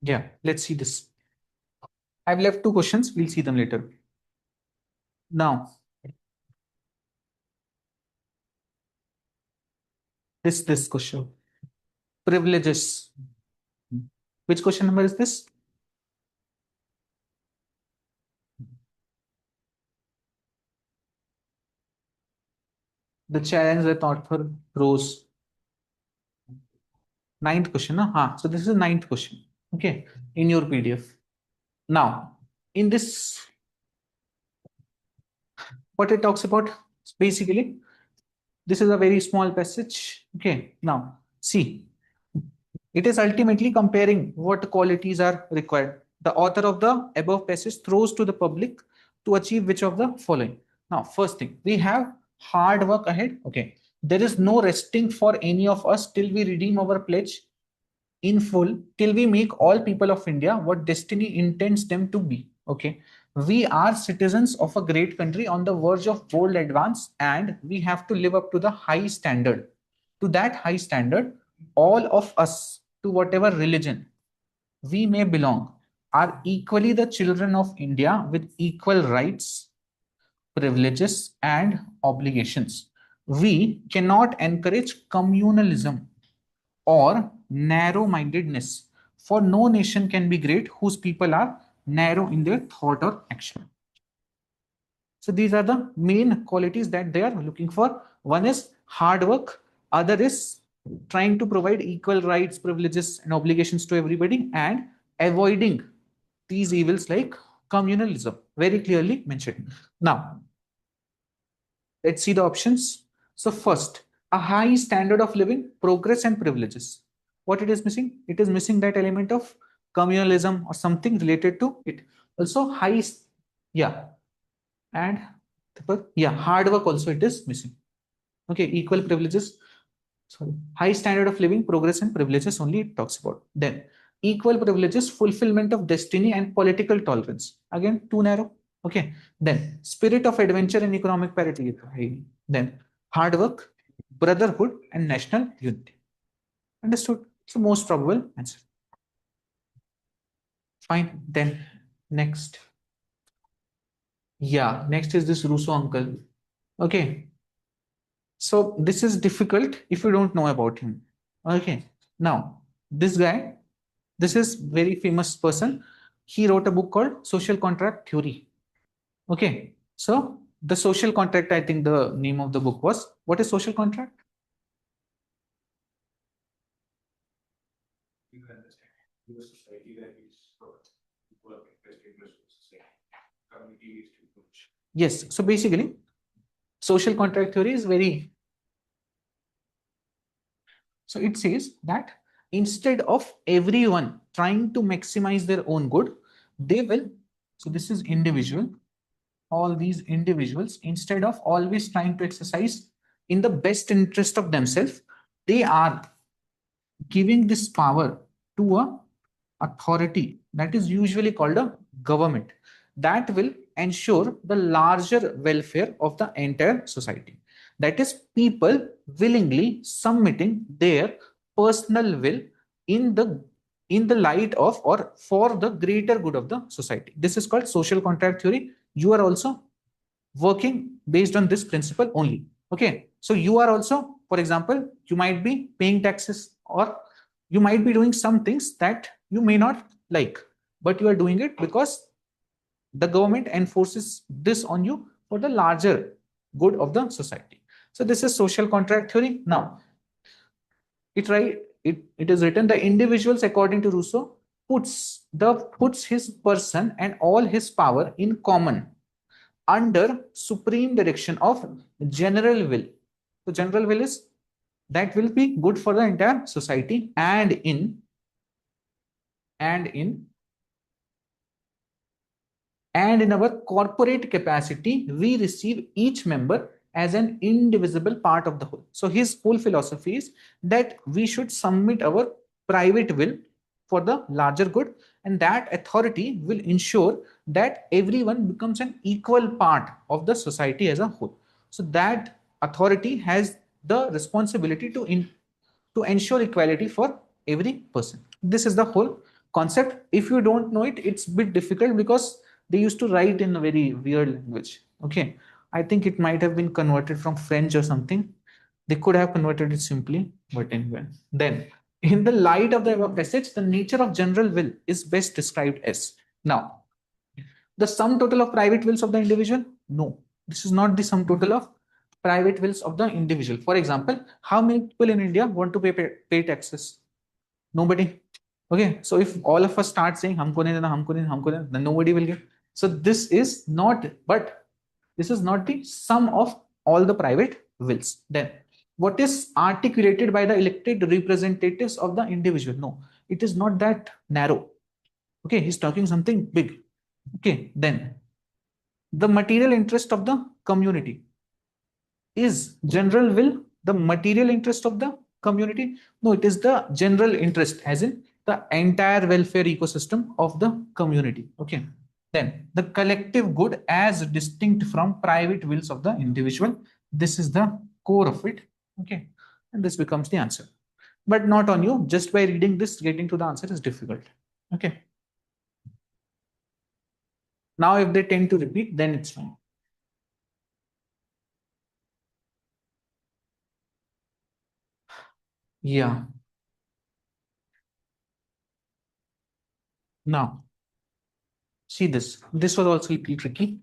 yeah. Let's see this. I've left two questions. We'll see them later. Now, this question. Privileges. Which question number is this? The challenge that author rose. Ninth question. Huh? So this is the ninth question. Okay. In your PDF. Now, in this, what it talks about, basically, this is a very small passage. Okay. Now, see, it is ultimately comparing what qualities are required. The author of the above passage throws to the public to achieve which of the following. Now, first thing, we have hard work ahead. Okay. There is no resting for any of us till we redeem our pledge in full, till we make all people of India what destiny intends them to be. Okay. We are citizens of a great country on the verge of bold advance, and we have to live up to the high standard. To that high standard, all of us, to whatever religion we may belong, are equally the children of India with equal rights, privileges, and obligations. We cannot encourage communalism or narrow mindedness, for no nation can be great whose people are narrow in their thought or action. So these are the main qualities that they are looking for. One is hard work, other is trying to provide equal rights, privileges, and obligations to everybody, and avoiding these evils like communalism, very clearly mentioned. Now, let's see the options. So first, a high standard of living, progress, and privileges. What it is missing? It is missing that element of communalism or something related to it. Also, high, yeah, and yeah, hard work also it is missing. Okay, equal privileges. Sorry, high standard of living, progress, and privileges only it talks about. Then equal privileges, fulfillment of destiny, and political tolerance. Again, too narrow. Okay. Then spirit of adventure and economic parity. Then hard work, brotherhood, and national unity. Understood? So most probable answer. Fine. Then next. Yeah, next is this Russo uncle. Okay. So this is difficult if you don't know about him. Okay. Now, this guy, this is very famous person. He wrote a book called Social Contract Theory. Okay. So the social contract, I think the name of the book was, what is social contract? Yes. So basically, social contract theory is very, so it says that instead of everyone trying to maximize their own good, they will, so this is individual, all these individuals, instead of always trying to exercise in the best interest of themselves, they are giving this power to a authority that is usually called a government that will ensure the larger welfare of the entire society. That is, people willingly submitting their personal will in the light of or for the greater good of the society. This is called social contract theory. You are also working based on this principle only. Okay, so you are also, for example, you might be paying taxes, or you might be doing some things that you may not like, but you are doing it because the government enforces this on you for the larger good of the society. So this is social contract theory. Now it is written, the individuals, according to Rousseau, puts his person and all his power in common under supreme direction of general will. So general will is that will be good for the entire society, and in and in our corporate capacity, we receive each member as an indivisible part of the whole. So his whole philosophy is that we should submit our private will for the larger good, and that authority will ensure that everyone becomes an equal part of the society as a whole. So that authority has the responsibility to ensure equality for every person. This is the whole concept. If you don't know it, it's a bit difficult because they used to write in a very weird language. Okay, I think it might have been converted from French or something. They could have converted it simply, but anyway. Then, in the light of the above passage, the nature of general will is best described as, now, the sum total of private wills of the individual? No, this is not the sum total of private wills of the individual. For example, how many people in India want to pay taxes? Nobody. Okay, so if all of us start saying humko nahi dena, humko nahi, humko nahi, then nobody will get. So this is not, but this is not the sum of all the private wills. Then what is articulated by the elected representatives of the individual? No, it is not that narrow. Okay, he's talking something big. Okay, then the material interest of the community. Is general will the material interest of the community? No, it is the general interest, as in the entire welfare ecosystem of the community. Okay. Then the collective good as distinct from private wills of the individual. This is the core of it. Okay. And this becomes the answer. But not on you. Just by reading this, getting to the answer is difficult. Okay. Now, if they tend to repeat, then it's fine. Yeah. Now, see this. This was also a little tricky.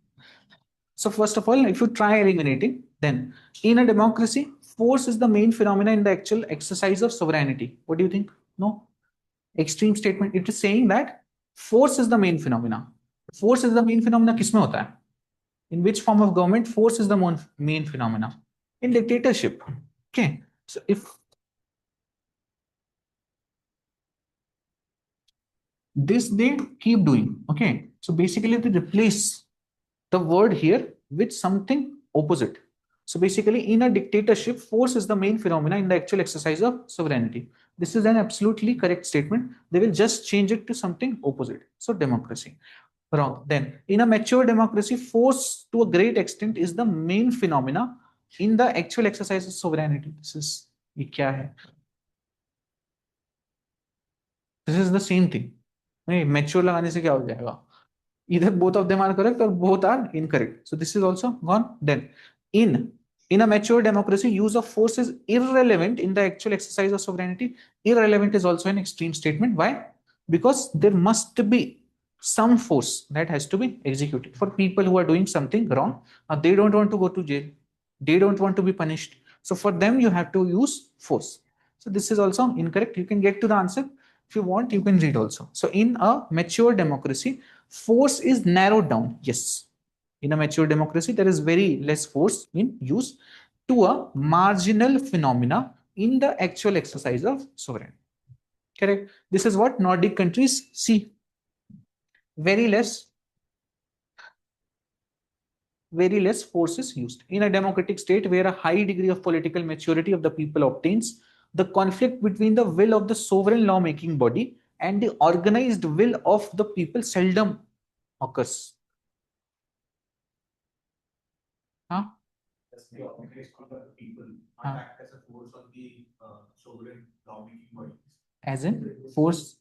So first of all, if you try eliminating, then in a democracy, force is the main phenomena in the actual exercise of sovereignty. What do you think? No? Extreme statement. It is saying that force is the main phenomena. Force is the main phenomena किसमें होता है? In which form of government force is the main phenomena? In dictatorship. Okay. So if this they keep doing, okay. So basically they replace the word here with something opposite. So basically, in a dictatorship, force is the main phenomena in the actual exercise of sovereignty. This is an absolutely correct statement. They will just change it to something opposite. So democracy. Wrong. Then, in a mature democracy, force to a great extent is the main phenomena in the actual exercise of sovereignty. This is ये क्या है? This is the same thing. नहीं mature लगाने से क्या हो जाएगा? Either both of them are correct or both are incorrect. So this is also gone. Then in in a mature democracy, use of force is irrelevant in the actual exercise of sovereignty. Irrelevant is also an extreme statement. Why? Because there must be some force that has to be executed for people who are doing something wrong. They don't want to go to jail, they don't want to be punished, so for them you have to use force. So this is also incorrect. You can get to the answer. If you want, you can read also. So in a mature democracy, force is narrowed down. Yes, in a mature democracy, there is very less force in use to a marginal phenomena in the actual exercise of sovereignty. Correct. This is what Nordic countries see. Very less, very less force is used. In a democratic state where a high degree of political maturity of the people obtains, the conflict between the will of the sovereign lawmaking body and the organized will of the people seldom occurs. Huh? The organized will of the people act as a force on the sovereign lawmaking body. As in force?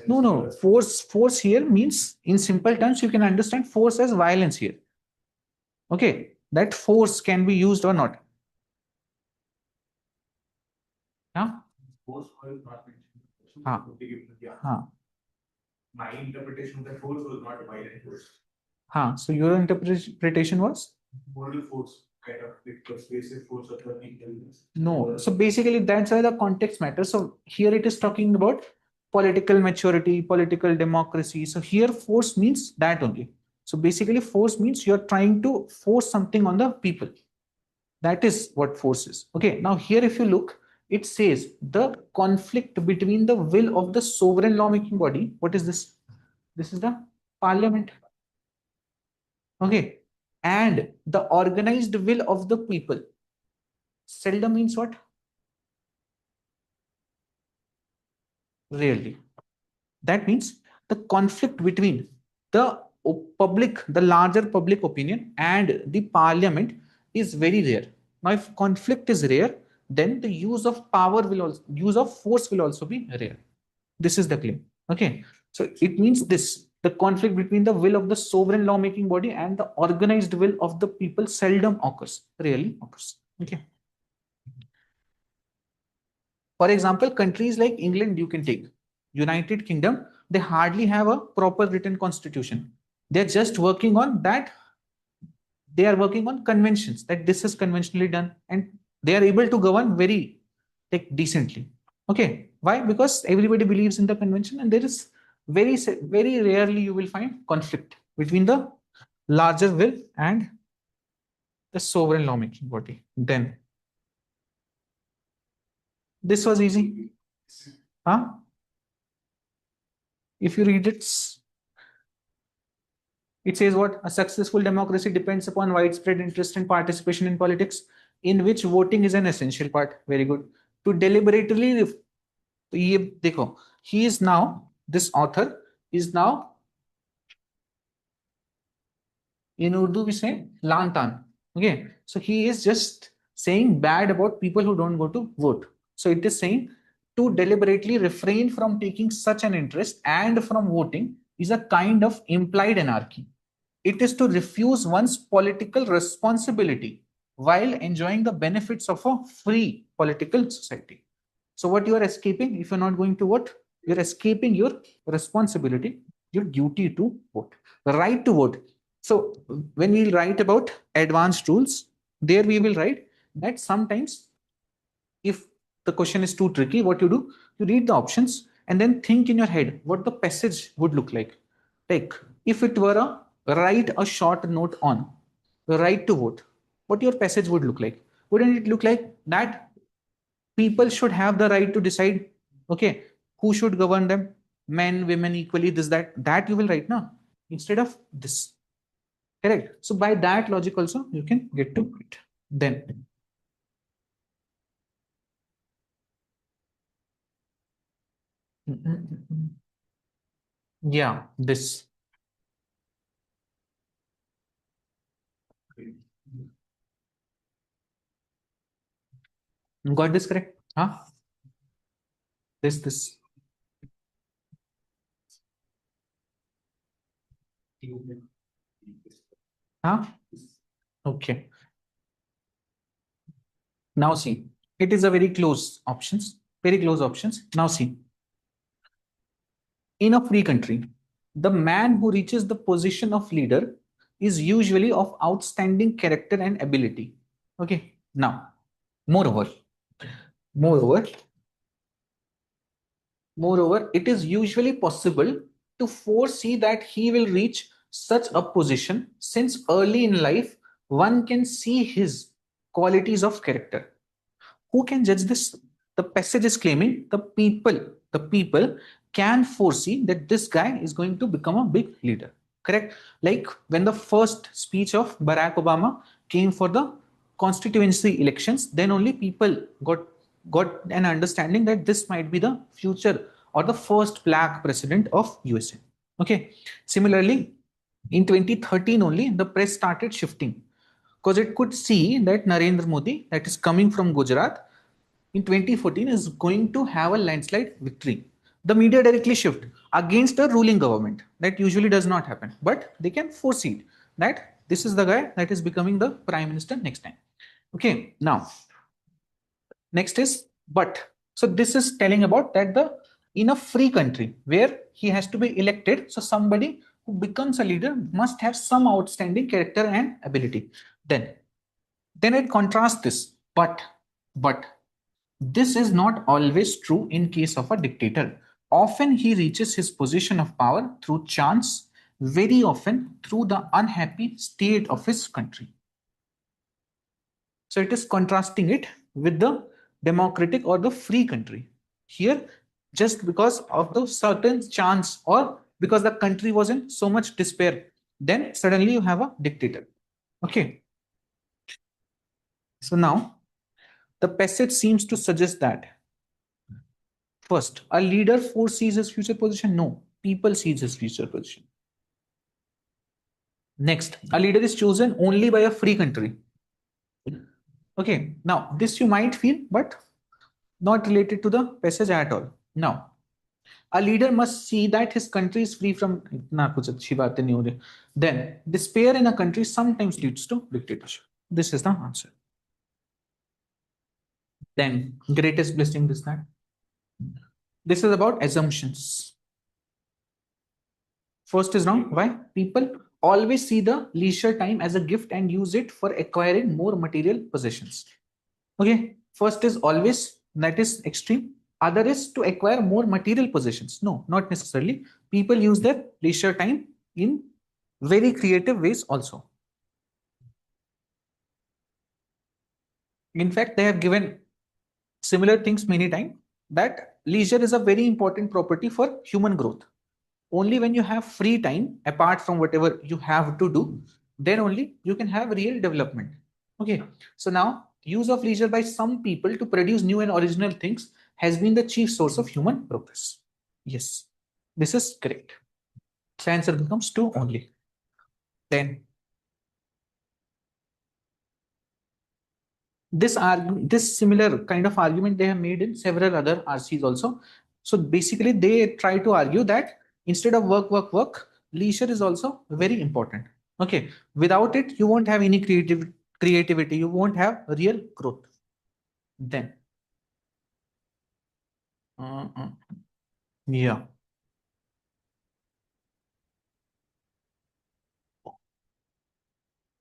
No, no. Force here means, in simple terms, you can understand force as violence here. Okay, that force can be used or not. Huh? Force was not mentioned. Huh. My interpretation of the force was not violent force. So your interpretation was moral force, kind of like persuasive force of the intelligence. No. So basically, that's why the context matters. So here it is talking about political maturity, political democracy. So here force means that only. So basically, force means you're trying to force something on the people. That is what force is. Okay. Now here, if you look, it says the conflict between the will of the sovereign lawmaking body. What is this? This is the parliament. Okay. And the organized will of the people. Seldom means what? Rarely. That means the conflict between the public, the larger public opinion and the parliament is very rare. Now, if conflict is rare, then the use of power will also, use of force will also be rare. This is the claim. Okay. So it means this, the conflict between the will of the sovereign lawmaking body and the organized will of the people seldom occurs, rarely occurs. Okay. For example, countries like England, you can take United Kingdom, they hardly have a proper written constitution. They're just working on that. They are working on conventions that this is conventionally done, and they are able to govern very like decently. Okay. Why? Because everybody believes in the convention, and there is very rarely you will find conflict between the larger will and the sovereign lawmaking body. Then this was easy. Huh? If you read it, it says what? A successful democracy depends upon widespread interest and participation in politics, in which voting is an essential part. Very good. To deliberately, he is now, this author is now, in Urdu we say lantan. Okay. So he is just saying bad about people who don't go to vote. So it is saying to deliberately refrain from taking such an interest and from voting is a kind of implied anarchy. It is to refuse one's political responsibility while enjoying the benefits of a free political society. So, what you are escaping if you're not going to vote, you're escaping your responsibility, your duty to vote, the right to vote. So, when we write about advanced rules, there we will write that sometimes if the question is too tricky, what you do, you read the options and then think in your head what the passage would look like. Like if it were a write a short note on the right to vote, what your passage would look like? Wouldn't it look like that people should have the right to decide, okay, who should govern them, men, women equally, this, that you will write now instead of this. Correct. So by that logic also you can get to it. Then yeah, this. Got this correct? Huh? This. Huh? Okay. Now see, it is a very close options, very close options. Now see, in a free country, the man who reaches the position of leader is usually of outstanding character and ability. Okay. Now, moreover, moreover, moreover, it is usually possible to foresee that he will reach such a position since early in life one can see his qualities of character. Who can judge this? The passage is claiming the people can foresee that this guy is going to become a big leader. Correct? Like when the first speech of Barack Obama came for the constituency elections, then only people got an understanding that this might be the future or the first black president of USA. Okay. Similarly, in 2013 only, the press started shifting because it could see that Narendra Modi, that is coming from Gujarat, in 2014 is going to have a landslide victory. The media directly shift against a ruling government. That usually does not happen, but they can foresee that this is the guy that is becoming the prime minister next time. Okay, now next is but. So this is telling about that the in a free country where he has to be elected, so somebody who becomes a leader must have some outstanding character and ability. Then it contrasts this, but this is not always true in case of a dictator. Often he reaches his position of power through chance, very often through the unhappy state of his country. So it is contrasting it with the democratic or the free country. Here, just because of the certain chance or because the country was in so much despair, then suddenly you have a dictator. Okay. So now the passage seems to suggest that first, a leader foresees his future position. No, people sees his future position. Next, a leader is chosen only by a free country. Okay, now this you might feel, but not related to the passage at all. Now, a leader must see that his country is free from. Then, despair in a country sometimes leads to dictatorship. This is the answer. Then, greatest blessing is that. This is about assumptions. First is wrong. Why? People always see the leisure time as a gift and use it for acquiring more material possessions. Okay. First is always, that is extreme. Other is to acquire more material possessions. No, not necessarily. People use their leisure time in very creative ways also. In fact, they have given similar things many times that leisure is a very important property for human growth. Only when you have free time apart from whatever you have to do, then only you can have real development. Okay, so now use of leisure by some people to produce new and original things has been the chief source of human progress. Yes, this is correct. So answer becomes 2 only. Then this similar kind of argument they have made in several other RCs also. So basically they try to argue that instead of work, leisure is also very important. Okay, without it you won't have any creativity, you won't have real growth. Then yeah,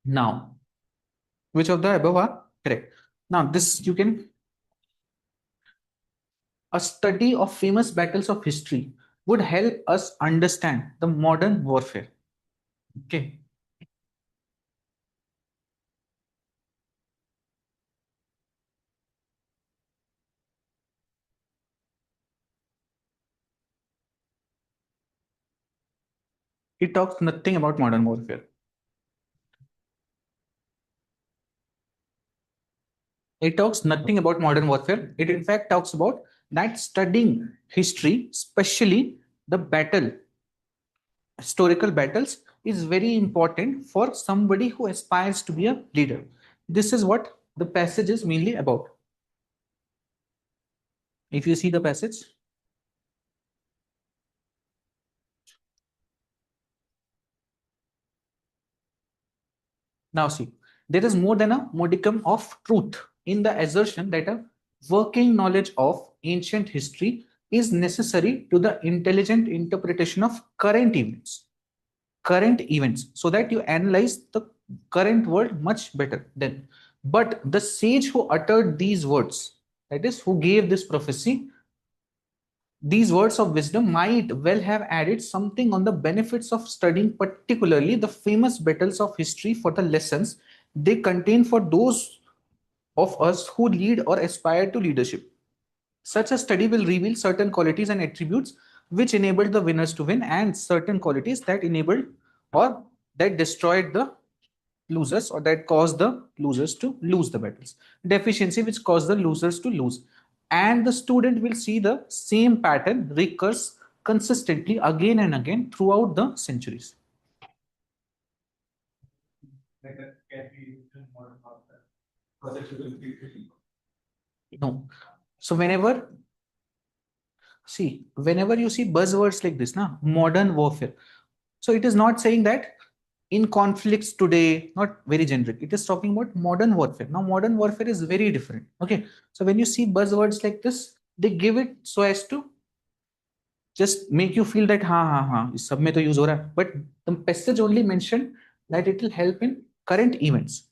now which of the above are correct? Now this you can, a study of famous battles of history would help us understand the modern warfare. Okay. It talks nothing about modern warfare. It talks nothing about modern warfare. It in fact talks about that studying history, especially the historical battles, is very important for somebody who aspires to be a leader. This is what the passage is mainly about. If you see the passage, now see, there is more than a modicum of truth in the assertion that a working knowledge of ancient history is necessary to the intelligent interpretation of current events, so that you analyze the current world much better then. But the sage who uttered these words, that is, who gave this prophecy, these words of wisdom might well have added something on the benefits of studying, particularly the famous battles of history, for the lessons they contain for those of us who lead or aspire to leadership. Such a study will reveal certain qualities and attributes which enabled the winners to win, and certain qualities that enabled or that destroyed the losers, or that caused the losers to lose the battles. Deficiency which caused the losers to lose. And the student will see the same pattern recurs consistently again and again throughout the centuries. No. So whenever you see buzzwords like this, na, modern warfare. So it is not saying that in conflicts today, not very generic. It is talking about modern warfare. Now, modern warfare is very different. Okay. So when you see buzzwords like this, they give it so as to just make you feel that इस सब में तो use हो रहा है. But the passage only mentioned that it will help in current events.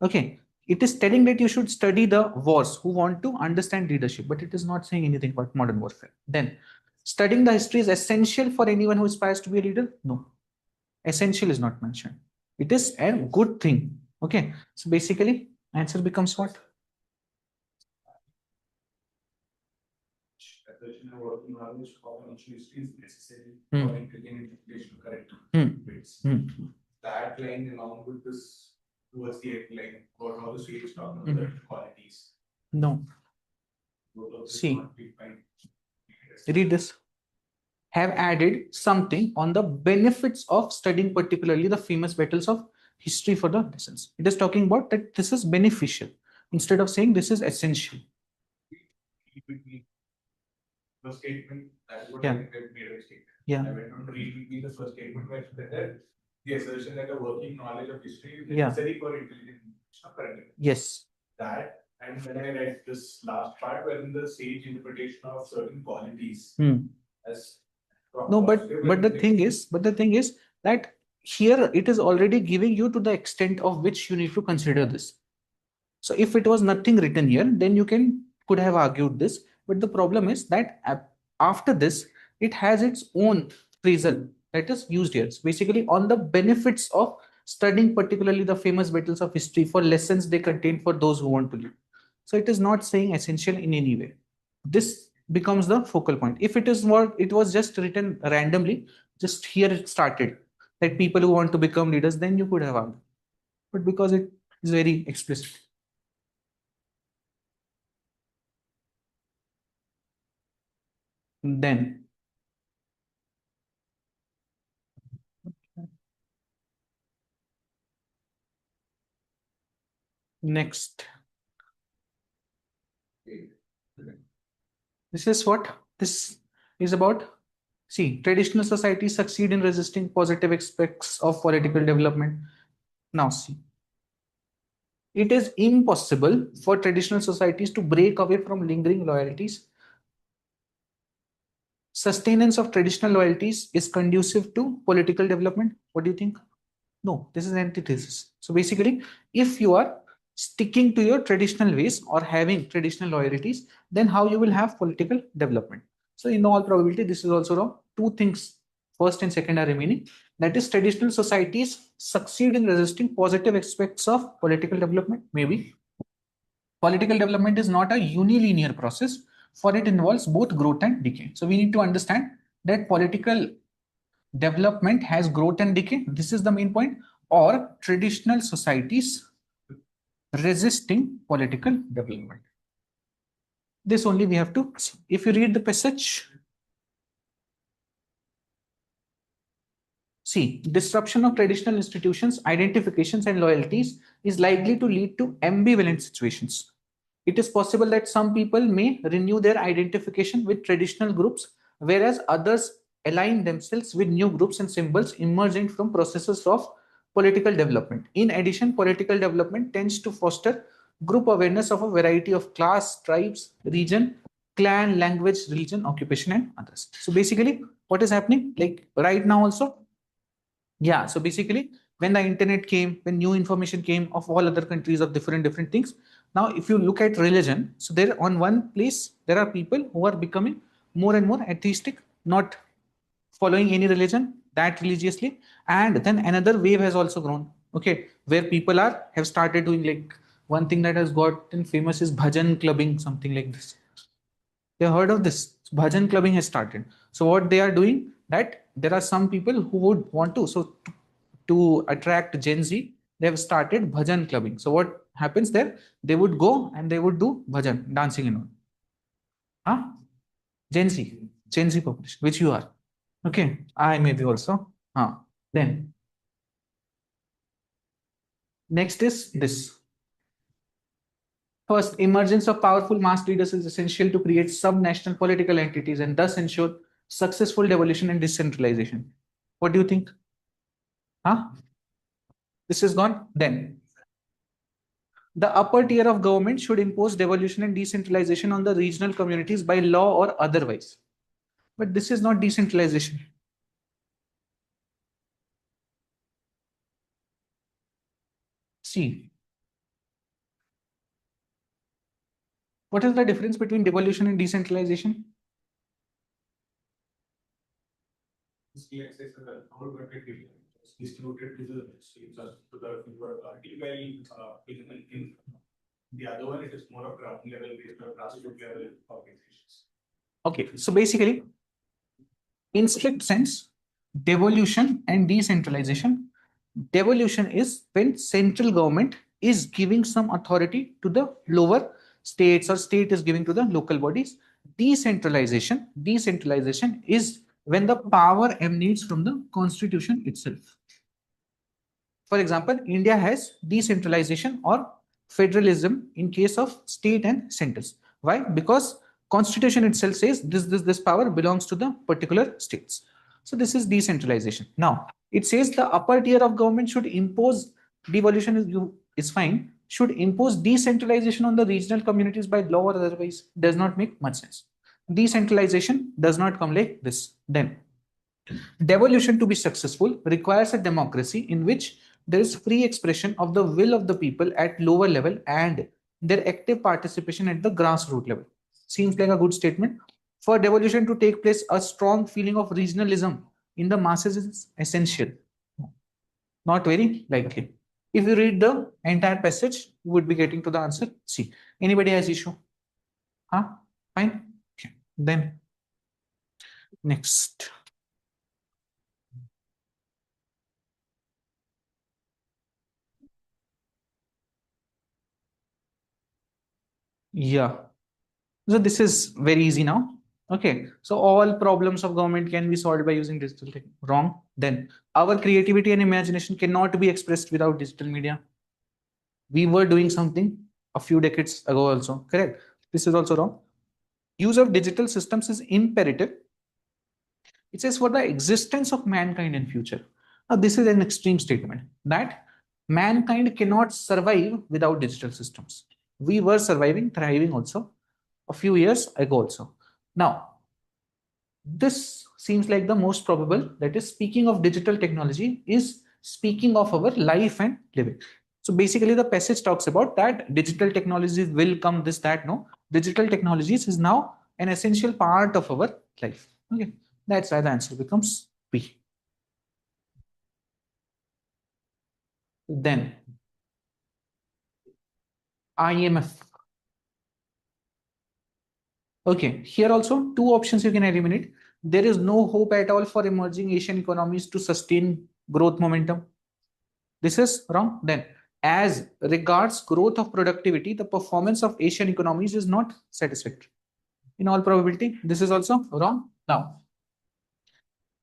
Okay. It is telling that you should study the wars who want to understand leadership, but it is not saying anything about modern warfare. Then, studying the history is essential for anyone who aspires to be a leader? No. Essential is not mentioned. It is a good thing. Okay. So basically, answer becomes what? That line along with this towards the end line, what all the stage talking about the qualities. No. See, read this. Have added something on the benefits of studying, particularly the famous battles of history for the lessons. It is talking about that this is beneficial instead of saying this is essential. The statement, that is what I made a mistake. Yeah. I went on to read me the first statement where the assertion that a working knowledge of history is necessary for intelligent correct. Yes. That, and when I read this last part wherein the sage interpretation of certain qualities as no, but the thing is that here it is already giving you to the extent of which you need to consider this. So if it was nothing written here, then you could have argued this. But the problem is that after this, it has its own phrasal that is used here. So basically, on the benefits of studying, particularly the famous battles of history, for lessons they contain for those who want to lead. So it is not saying essential in any way. This becomes the focal point. If it is what it was just written randomly, just here it started that people who want to become leaders, then you could have argued. But because it is very explicit. Then next, this is what this is about. See, traditional societies succeed in resisting positive aspects of political development. Now see, it is impossible for traditional societies to break away from lingering loyalties. Sustenance of traditional loyalties is conducive to political development. What do you think? No, this is antithesis. So basically, if you are sticking to your traditional ways or having traditional loyalties, then how you will have political development? So in all probability, this is also wrong. Two things, first and second, are remaining. That is, traditional societies succeed in resisting positive aspects of political development. Maybe. Political development is not a unilinear process, for it involves both growth and decay. So we need to understand that political development has growth and decay. This is the main point. Or traditional societies resisting political development. This only we have to see. If you read the passage, see, disruption of traditional institutions, identifications, and loyalties is likely to lead to ambivalent situations. It is possible that some people may renew their identification with traditional groups, whereas others align themselves with new groups and symbols emerging from processes of political development. In addition, political development tends to foster group awareness of a variety of class, tribes, region, clan, language, religion, occupation, and others. So basically, what is happening? Like right now also, yeah. So basically, when the internet came, when new information came of all other countries of different things. Now, if you look at religion, so there on one place there are people who are becoming more and more atheistic, not following any religion that religiously, and then another wave has also grown. Okay, where people are have started doing like one thing that has gotten famous is bhajan clubbing, something like this. They heard of this. Bhajan clubbing has started. So what they are doing, that there are some people who would want to, so to attract Gen Z, they have started bhajan clubbing. So what happens there? They would go and they would do bhajan, dancing and all. Huh? Gen Z, Gen Z population, which you are. Okay, I may be also. Then next is this. First, emergence of powerful mass leaders is essential to create sub-national political entities and thus ensure successful devolution and decentralization. What do you think? Huh? This is gone. Then the upper tier of government should impose devolution and decentralization on the regional communities by law or otherwise. But this is not decentralization. See, what is the difference between devolution and decentralization? Distributed to the states or to the in the other one, it is more of ground level based or grassroots level organizations. Okay, so basically, in strict sense, devolution and decentralization. Devolution is when central government is giving some authority to the lower states or state is giving to the local bodies. Decentralization is when the power emanates from the constitution itself. For example, India has decentralization or federalism in case of state and centers. Why? Because constitution itself says this power belongs to the particular states. So this is decentralization. Now it says the upper tier of government should impose devolution is fine, should impose decentralization on the regional communities by law or otherwise. Does not make much sense. Decentralization does not come like this. Then devolution to be successful requires a democracy in which there is free expression of the will of the people at lower level and their active participation at the grassroots level. Seems like a good statement. For devolution to take place, a strong feeling of regionalism in the masses is essential. Not very likely. If you read the entire passage, you would be getting to the answer. See, anybody has issue? Huh? Fine. Okay. Then next. Yeah. So this is very easy now. Okay. So all problems of government can be solved by using digital tech. Wrong. Then our creativity and imagination cannot be expressed without digital media. We were doing something a few decades ago also. Correct. This is also wrong. Use of digital systems is imperative. It says for the existence of mankind in future. Now this is an extreme statement that mankind cannot survive without digital systems. We were surviving, thriving also a few years ago also. Now, this seems like the most probable, that is speaking of digital technology is speaking of our life and living. So basically the passage talks about that digital technologies will come this, that, no. Digital technologies is now an essential part of our life. Okay, that's why the answer becomes B. Then IMF. Okay, here also two options you can eliminate. There is no hope at all for emerging Asian economies to sustain growth momentum. This is wrong. Then, as regards growth of productivity, the performance of Asian economies is not satisfactory. In all probability, this is also wrong. Now,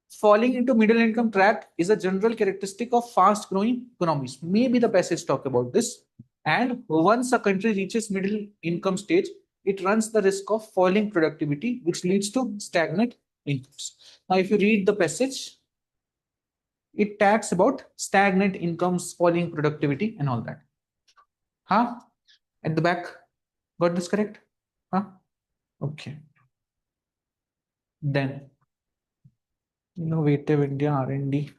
falling into middle income trap is a general characteristic of fast growing economies. Maybe the passage talk about this. And once a country reaches middle income stage, it runs the risk of falling productivity, which leads to stagnant incomes. Now, if you read the passage, it talks about stagnant incomes, falling productivity, and all that. Huh? At the back, got this correct? Huh? Okay. Then innovative India R&D.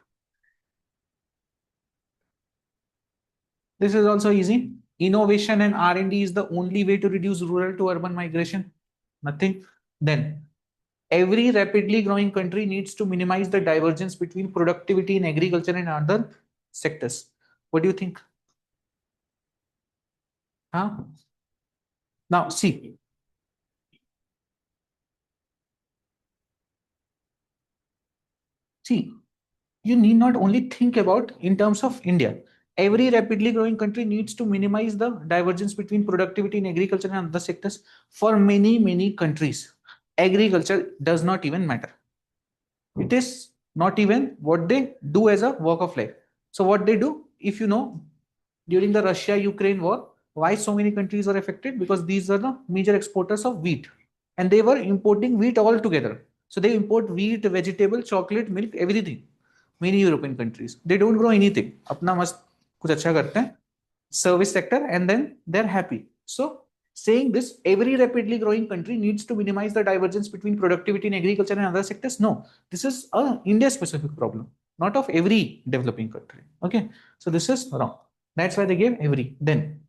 This is also easy. Innovation and R&D is the only way to reduce rural to urban migration. Nothing. Then every rapidly growing country needs to minimize the divergence between productivity in agriculture and other sectors. What do you think? Huh? Now, see, you need not only think about in terms of India. Every rapidly growing country needs to minimize the divergence between productivity in agriculture and other sectors. For many, many countries, agriculture does not even matter. It is not even what they do as a work of life. So what they do, if you know, during the Russia-Ukraine war, why so many countries were affected? Because these are the major exporters of wheat, and they were importing wheat all together. So they import wheat, vegetable, chocolate, milk, everything. Many European countries, they don't grow anything. अपना मस्त कुछ अच्छा करते हैं, service sector, and then they're happy. So saying this, every rapidly growing country needs to minimize the divergence between productivity in agriculture and other sectors. No, this is a India specific problem, not of every developing country. Okay, so this is wrong. That's why they gave every. Then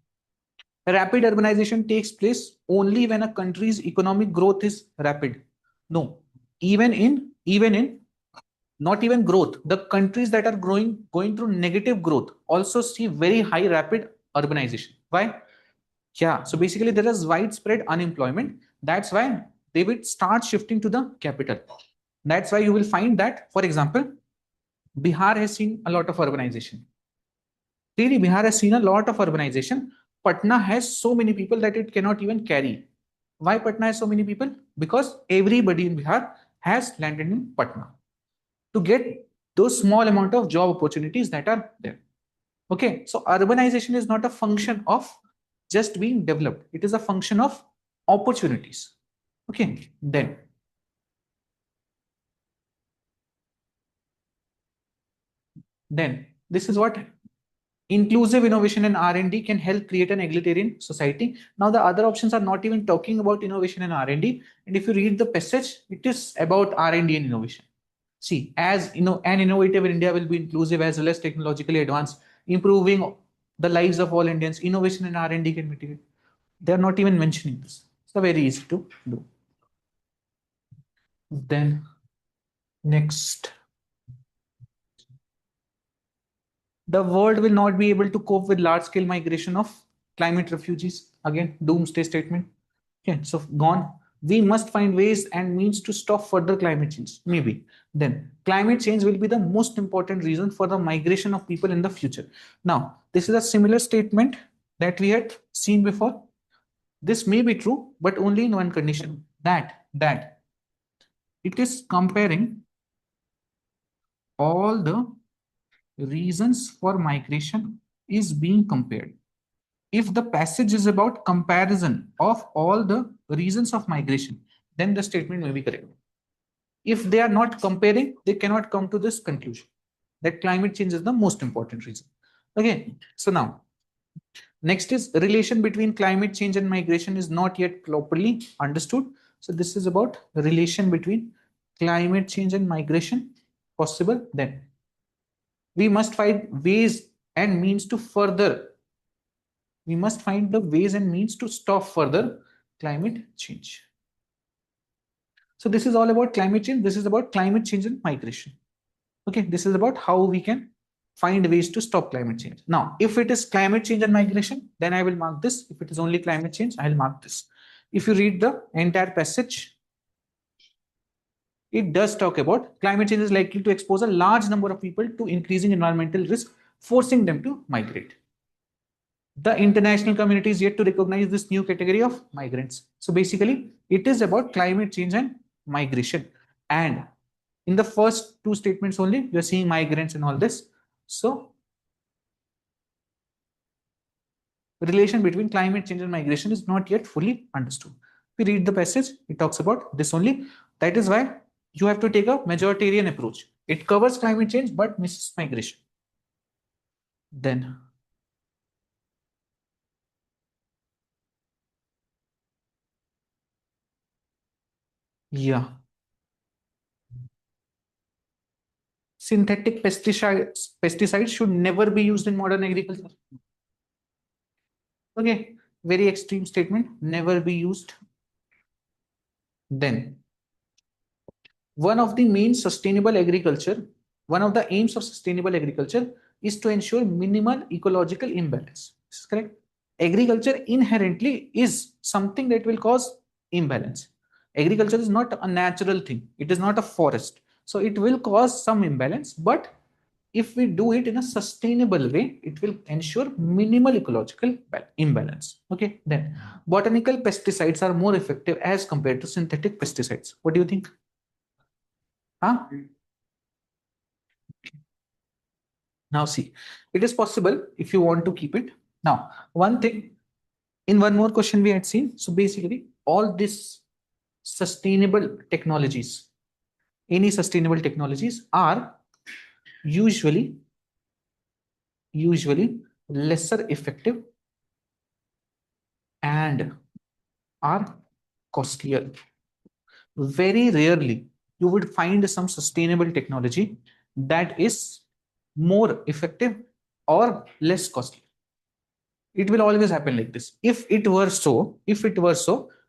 rapid urbanization takes place only when a country's economic growth is rapid. No, even in not even growth, the countries that are going through negative growth also see very high rapid urbanization. Why? Yeah, so basically there is widespread unemployment. That's why they will start shifting to the capital. That's why you will find that, for example, Bihar has seen a lot of urbanization. Really, Bihar has seen a lot of urbanization. Patna has so many people that it cannot even carry. Why Patna has so many people? Because everybody in Bihar has landed in Patna to get those small amount of job opportunities that are there. Okay, so urbanization is not a function of just being developed. It is a function of opportunities. Okay, then this is what inclusive innovation and R&D can help create an egalitarian society. Now the other options are not even talking about innovation and R&D. And if you read the passage, it is about R&D and innovation. See, as you know, an innovative India will be inclusive as well as technologically advanced, improving the lives of all Indians. Innovation and R&D can mitigate. They are not even mentioning this. So very easy to do. Then next, the world will not be able to cope with large scale migration of climate refugees. Again, doomsday statement. Okay, so gone. We must find ways and means to stop further climate change. Maybe. Then climate change will be the most important reason for the migration of people in the future. Now, this is a similar statement that we had seen before. This may be true, but only in one condition. That it is comparing all the reasons for migration is being compared. If the passage is about comparison of all the reasons of migration, then the statement may be correct. If they are not comparing, they cannot come to this conclusion that climate change is the most important reason. Okay, so now next is relation between climate change and migration is not yet properly understood. So this is about relation between climate change and migration possible. Then we must find ways and means to further we must find the ways and means to stop further climate change. So this is all about climate change. This is about climate change and migration. Okay, this is about how we can find ways to stop climate change. Now, if it is climate change and migration, then I will mark this. If it is only climate change, I will mark this. If you read the entire passage, it does talk about climate change is likely to expose a large number of people to increasing environmental risk, forcing them to migrate. The international community is yet to recognize this new category of migrants. So basically, it is about climate change and migration. And in the first two statements only, you're seeing migrants and all this. So relation between climate change and migration is not yet fully understood. If we read the passage, it talks about this only. That is why you have to take a majoritarian approach. It covers climate change but misses migration. Then Yeah. Synthetic pesticides should never be used in modern agriculture. Okay, very extreme statement. Never be used. Then, one of the main sustainable agriculture, one of the aims of sustainable agriculture is to ensure minimal ecological imbalance. This is correct. Agriculture inherently is something that will cause imbalance. Agriculture is not a natural thing. It is not a forest. So it will cause some imbalance, but if we do it in a sustainable way, it will ensure minimal ecological imbalance. Okay, then botanical pesticides are more effective as compared to synthetic pesticides. What do you think? Huh? Now, see, it is possible if you want to keep it. Now, one thing in one more question we had seen. So, basically, all these sustainable technologies, any sustainable technologies are usually lesser effective and are costlier. Very rarely you would find some sustainable technology that is more effective or less costly. It will always happen like this. If it were so,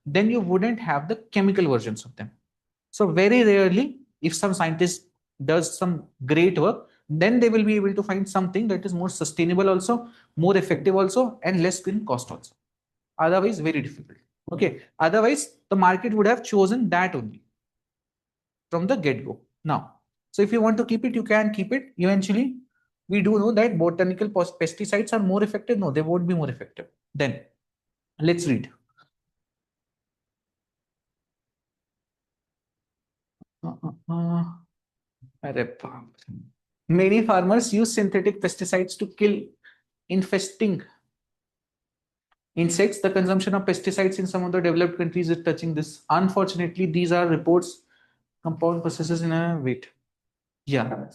then you wouldn't have the chemical versions of them. So very rarely, if some scientist does some great work, then they will be able to find something that is more sustainable also, more effective also, and less in cost also. Otherwise, very difficult. Okay, otherwise the market would have chosen that only from the get-go. Now, so if you want to keep it, you can keep it. Eventually, we do know that botanical pesticides are more effective. No, they won't be more effective. Then let's read. Uh, uh, uh. Arre baap re. Many farmers use synthetic pesticides to kill infesting insects. The consumption of pesticides in some of the developed countries is touching this. Unfortunately, these are reports compound processes in a wait. Yeah.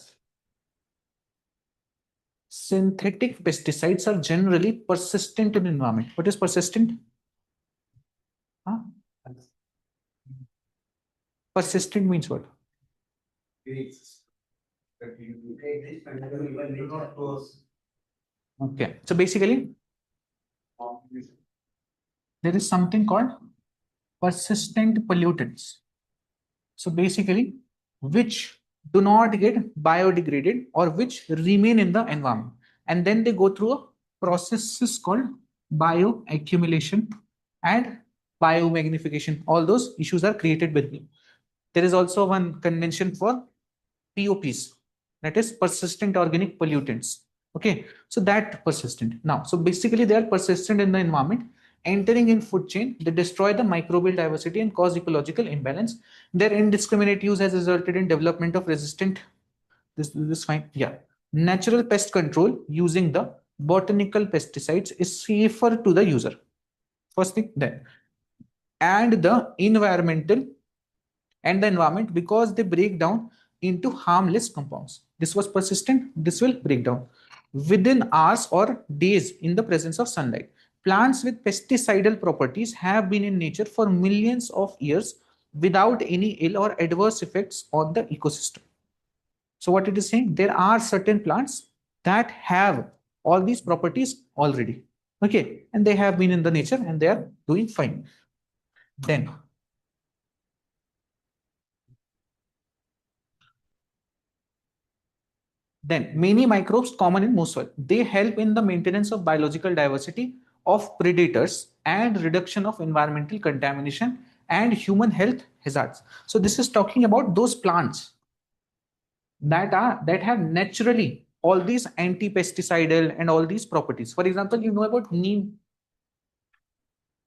Synthetic pesticides are generally persistent in environment. What is persistent? Huh? Persistent means what? Okay. So basically, there is something called persistent pollutants. So basically, which do not get biodegraded or which remain in the environment. And then they go through a process called bioaccumulation and biomagnification. All those issues are created with them. There is also one convention for POPs, that is persistent organic pollutants. Okay, so that persistent. Now, so basically they are persistent in the environment, entering in food chain, they destroy the microbial diversity and cause ecological imbalance. Their indiscriminate use has resulted in development of resistant, this fine, yeah. Natural pest control using the botanical pesticides is safer to the user. First thing, then, and the environmental and the environment because they break down into harmless compounds. This was persistent, this will break down within hours or days in the presence of sunlight. Plants with pesticidal properties have been in nature for millions of years without any ill or adverse effects on the ecosystem. So, what it is saying, there are certain plants that have all these properties already. Okay, and they have been in the nature and they are doing fine. Then many microbes common in most soil. They help in the maintenance of biological diversity of predators and reduction of environmental contamination and human health hazards. So this is talking about those plants that have naturally all these anti-pesticidal and all these properties. For example, you know about neem,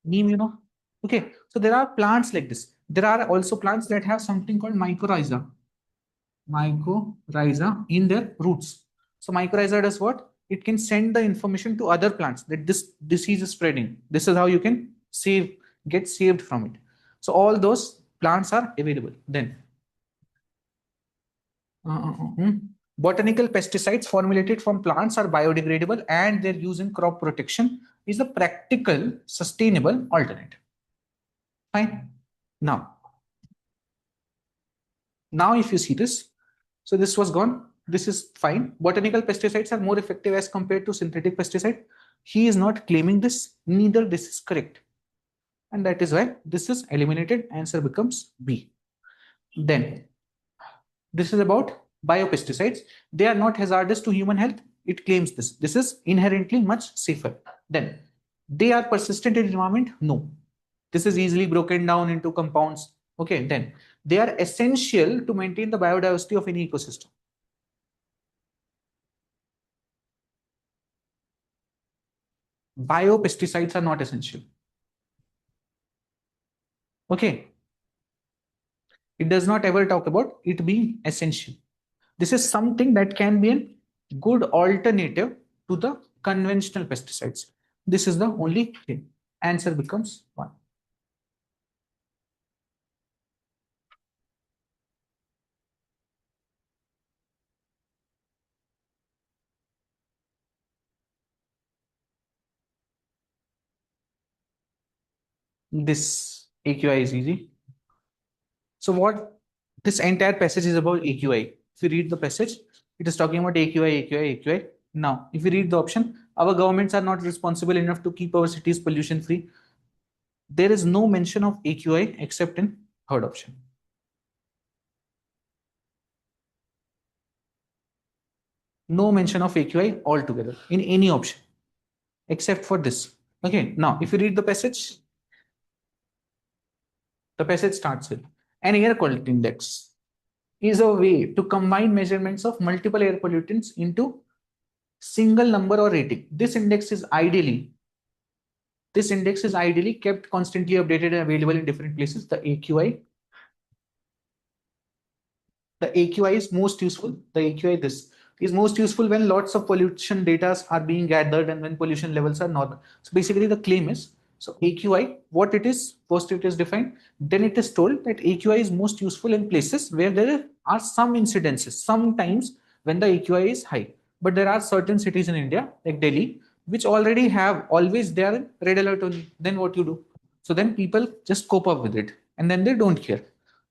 you know. Okay, so there are plants like this. There are also plants that have something called mycorrhiza in their roots. So mycorrhiza does what? It can send the information to other plants that this disease is spreading. This is how you can get saved from it. So all those plants are available. Then botanical pesticides formulated from plants are biodegradable and their use in crop protection is a practical, sustainable alternative. Fine. Now, Now, if you see this, so this was gone. This is fine. Botanical pesticides are more effective as compared to synthetic pesticide. He is not claiming this. Neither this is correct. And that is why this is eliminated. Answer becomes B. Then this is about biopesticides. They are not hazardous to human health. It claims this. This is inherently much safer. Then they are persistent in environment. No. This is easily broken down into compounds. Okay. Then they are essential to maintain the biodiversity of any ecosystem. Biopesticides are not essential. Okay. It does not ever talk about it being essential. This is something that can be a good alternative to the conventional pesticides. This is the only thing. Answer becomes 1. This AQI is easy. So what this entire passage is about AQI. If you read the passage, it is talking about AQI, AQI, AQI. Now, if you read the option, our governments are not responsible enough to keep our cities pollution free. There is no mention of AQI except in third option. No mention of AQI altogether in any option except for this. Okay, now if you read the passage starts with an air quality index is a way to combine measurements of multiple air pollutants into single number or rating. This index is ideally kept constantly updated and available in different places. The AQI is most useful. The AQI this is most useful when lots of pollution data are being gathered and when pollution levels are normal. So basically the claim is, so AQI, what it is, first it is defined, then it is told that AQI is most useful in places where there are some incidences, sometimes when the AQI is high. But there are certain cities in India, like Delhi, which already have always they are in red alert only. Then what you do? So then people just cope up with it and then they don't care.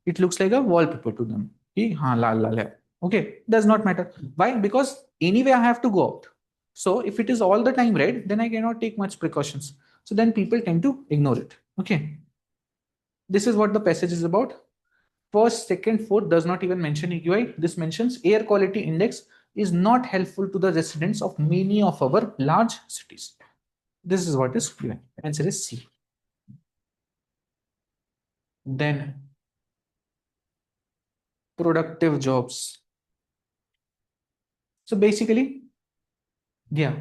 It looks like a wallpaper to them. हाँ लाल लाल है. Okay, does not matter. Why? Because anyway I have to go out. So if it is all the time red, then I cannot take much precautions. So then people tend to ignore it. Okay. This is what the passage is about. First, second, fourth does not even mention AQI. This mentions air quality index is not helpful to the residents of many of our large cities. This is what is given. Answer is C. Then productive jobs. So basically, yeah.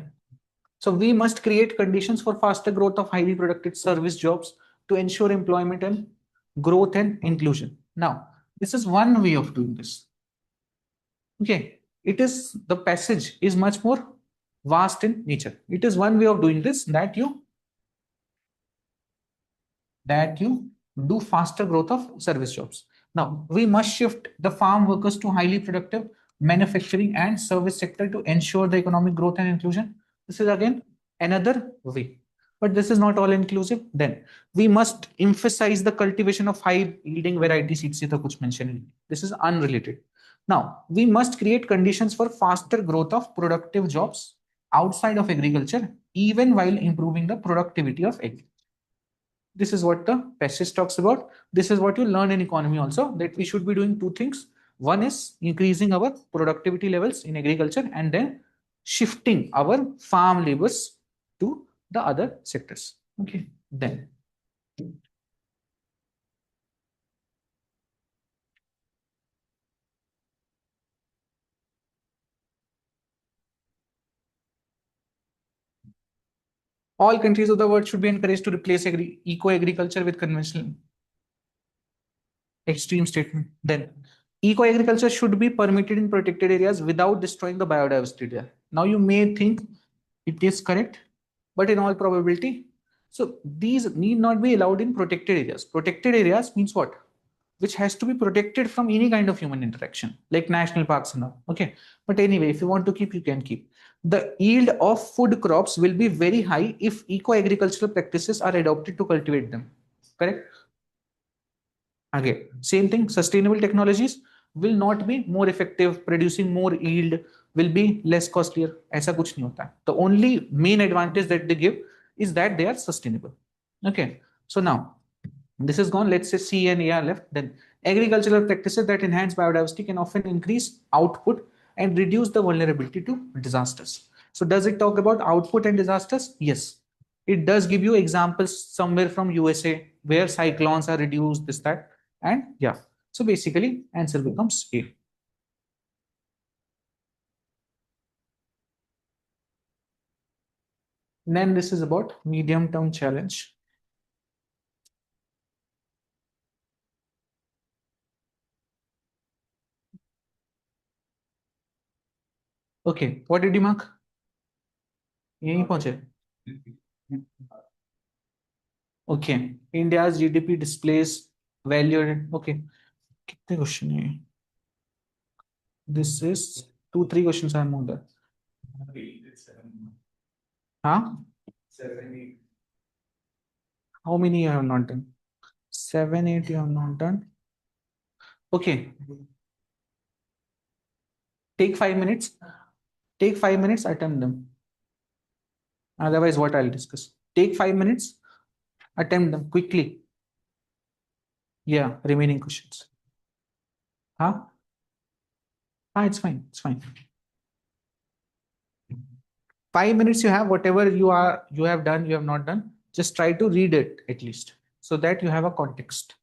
So we must create conditions for faster growth of highly productive service jobs to ensure employment and growth and inclusion. Now, this is one way of doing this. Okay, it is the passage is much more vast in nature. It is one way of doing this that you do faster growth of service jobs. Now, we must shift the farm workers to highly productive manufacturing and service sector to ensure the economic growth and inclusion. This is again another way. But this is not all inclusive. Then we must emphasize the cultivation of high yielding variety seeds. This is unrelated. Now, we must create conditions for faster growth of productive jobs outside of agriculture, even while improving the productivity of agriculture. This is what the passage talks about. This is what you learn in economy also, that we should be doing two things. One is increasing our productivity levels in agriculture and then shifting our farm labors to the other sectors. Okay, then all countries of the world should be encouraged to replace eco-agriculture with conventional. Extreme statement. Then eco-agriculture should be permitted in protected areas without destroying the biodiversity there. Now you may think it is correct, but in all probability, so these need not be allowed in protected areas. Protected areas means what? Which has to be protected from any kind of human interaction, like national parks and all. Okay. But anyway, if you want to keep, you can keep. The yield of food crops will be very high if eco-agricultural practices are adopted to cultivate them. Correct? Again, same thing, sustainable technologies will not be more effective, producing more yield, will be less costlier. ऐसा कुछ नहीं होता. The only main advantage that they give is that they are sustainable. Okay. So now this is gone. Let's say C and A are left. Then agricultural practices that enhance biodiversity can often increase output and reduce the vulnerability to disasters. So does it talk about output and disasters? Yes. It does give you examples somewhere from USA where cyclones are reduced, this, that, and yeah. So basically, answer becomes A. Then this is about medium term challenge. Okay, what did you mark? यहीं पहुंचे. Okay, India's GDP displays value. Okay, कितने question है? This is two, three questions are more there. Huh? How many you have not done? 7, 8 you have not done. Okay, take 5 minutes. Take 5 minutes, attempt them. Otherwise, what I'll discuss. Take 5 minutes, attempt them quickly. Yeah, remaining questions. Huh? Ah, it's fine. It's fine. 5 minutes you have, whatever you have done, you have not done. Just try to read it at least so that you have a context.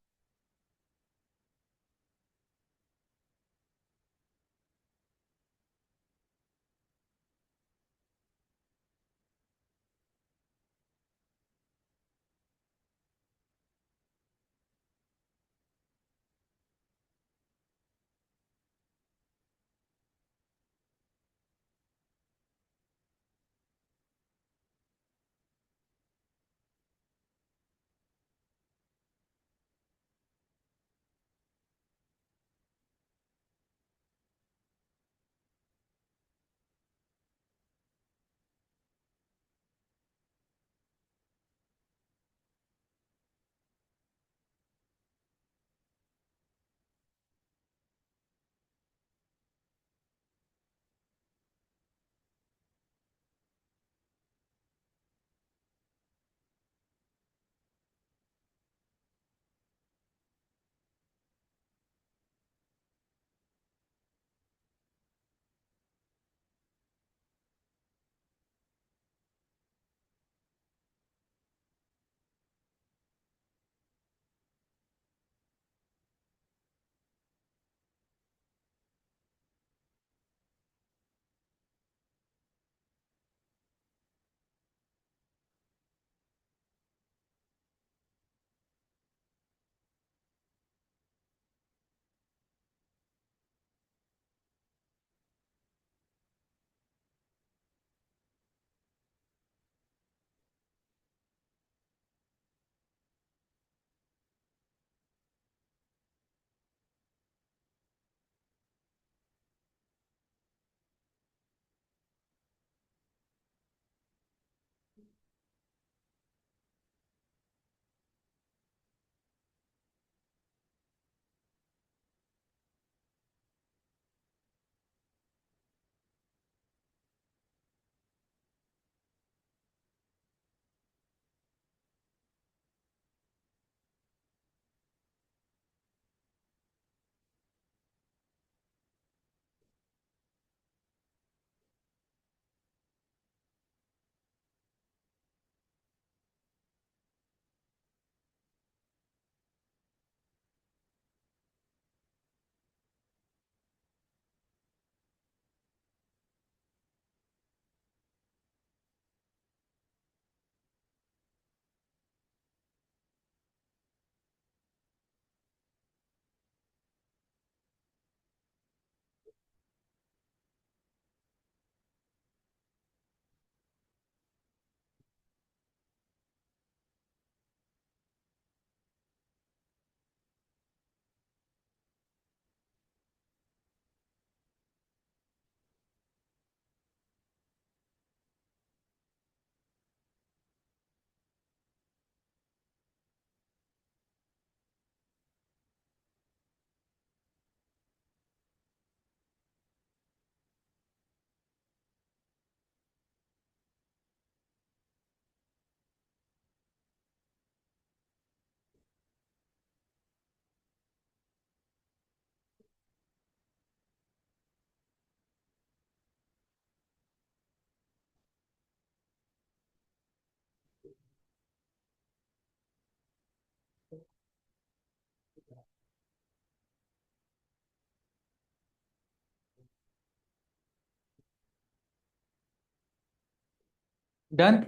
Done.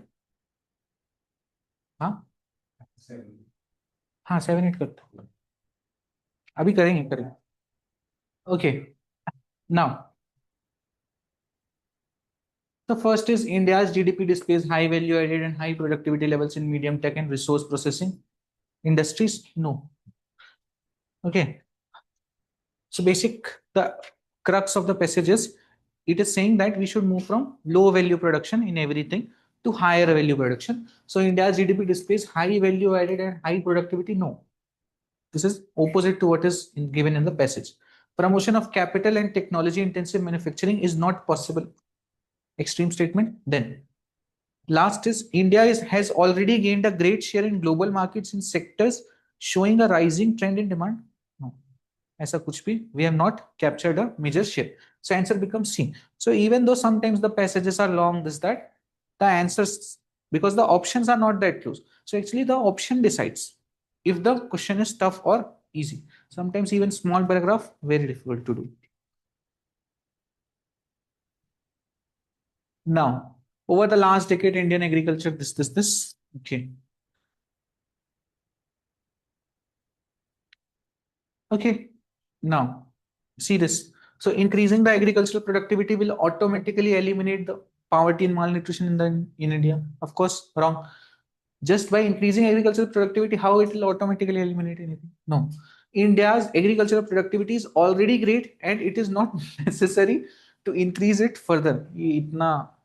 हाँ हाँ, 7 8 करते हैं। अभी करेंगे करेंगे। Okay, now the first is India's GDP displays high value added and high productivity levels in medium tech and resource processing industries. No. Okay. So basic, the crux of the passage is it is saying that we should move from low value production in everything to higher value production. So India's GDP displays high value added and high productivity. No. This is opposite to what is given in the passage. Promotion of capital and technology intensive manufacturing is not possible. Extreme statement. Then last is has already gained a great share in global markets in sectors showing a rising trend in demand. No, ऐसा कुछ भी, we have not captured a major share. So answer becomes C. So even though sometimes the passages are long, this that the answers, because the options are not that close. So actually the option decides if the question is tough or easy. Sometimes even small paragraph very difficult to do. Now, over the last decade, Indian agriculture, this. Okay. Okay. Now, see this. So, increasing the agricultural productivity will automatically eliminate the poverty and malnutrition in India. Of course, wrong. Just by increasing agricultural productivity, how it will automatically eliminate anything? No. India's agricultural productivity is already great, and it is not necessary to increase it further.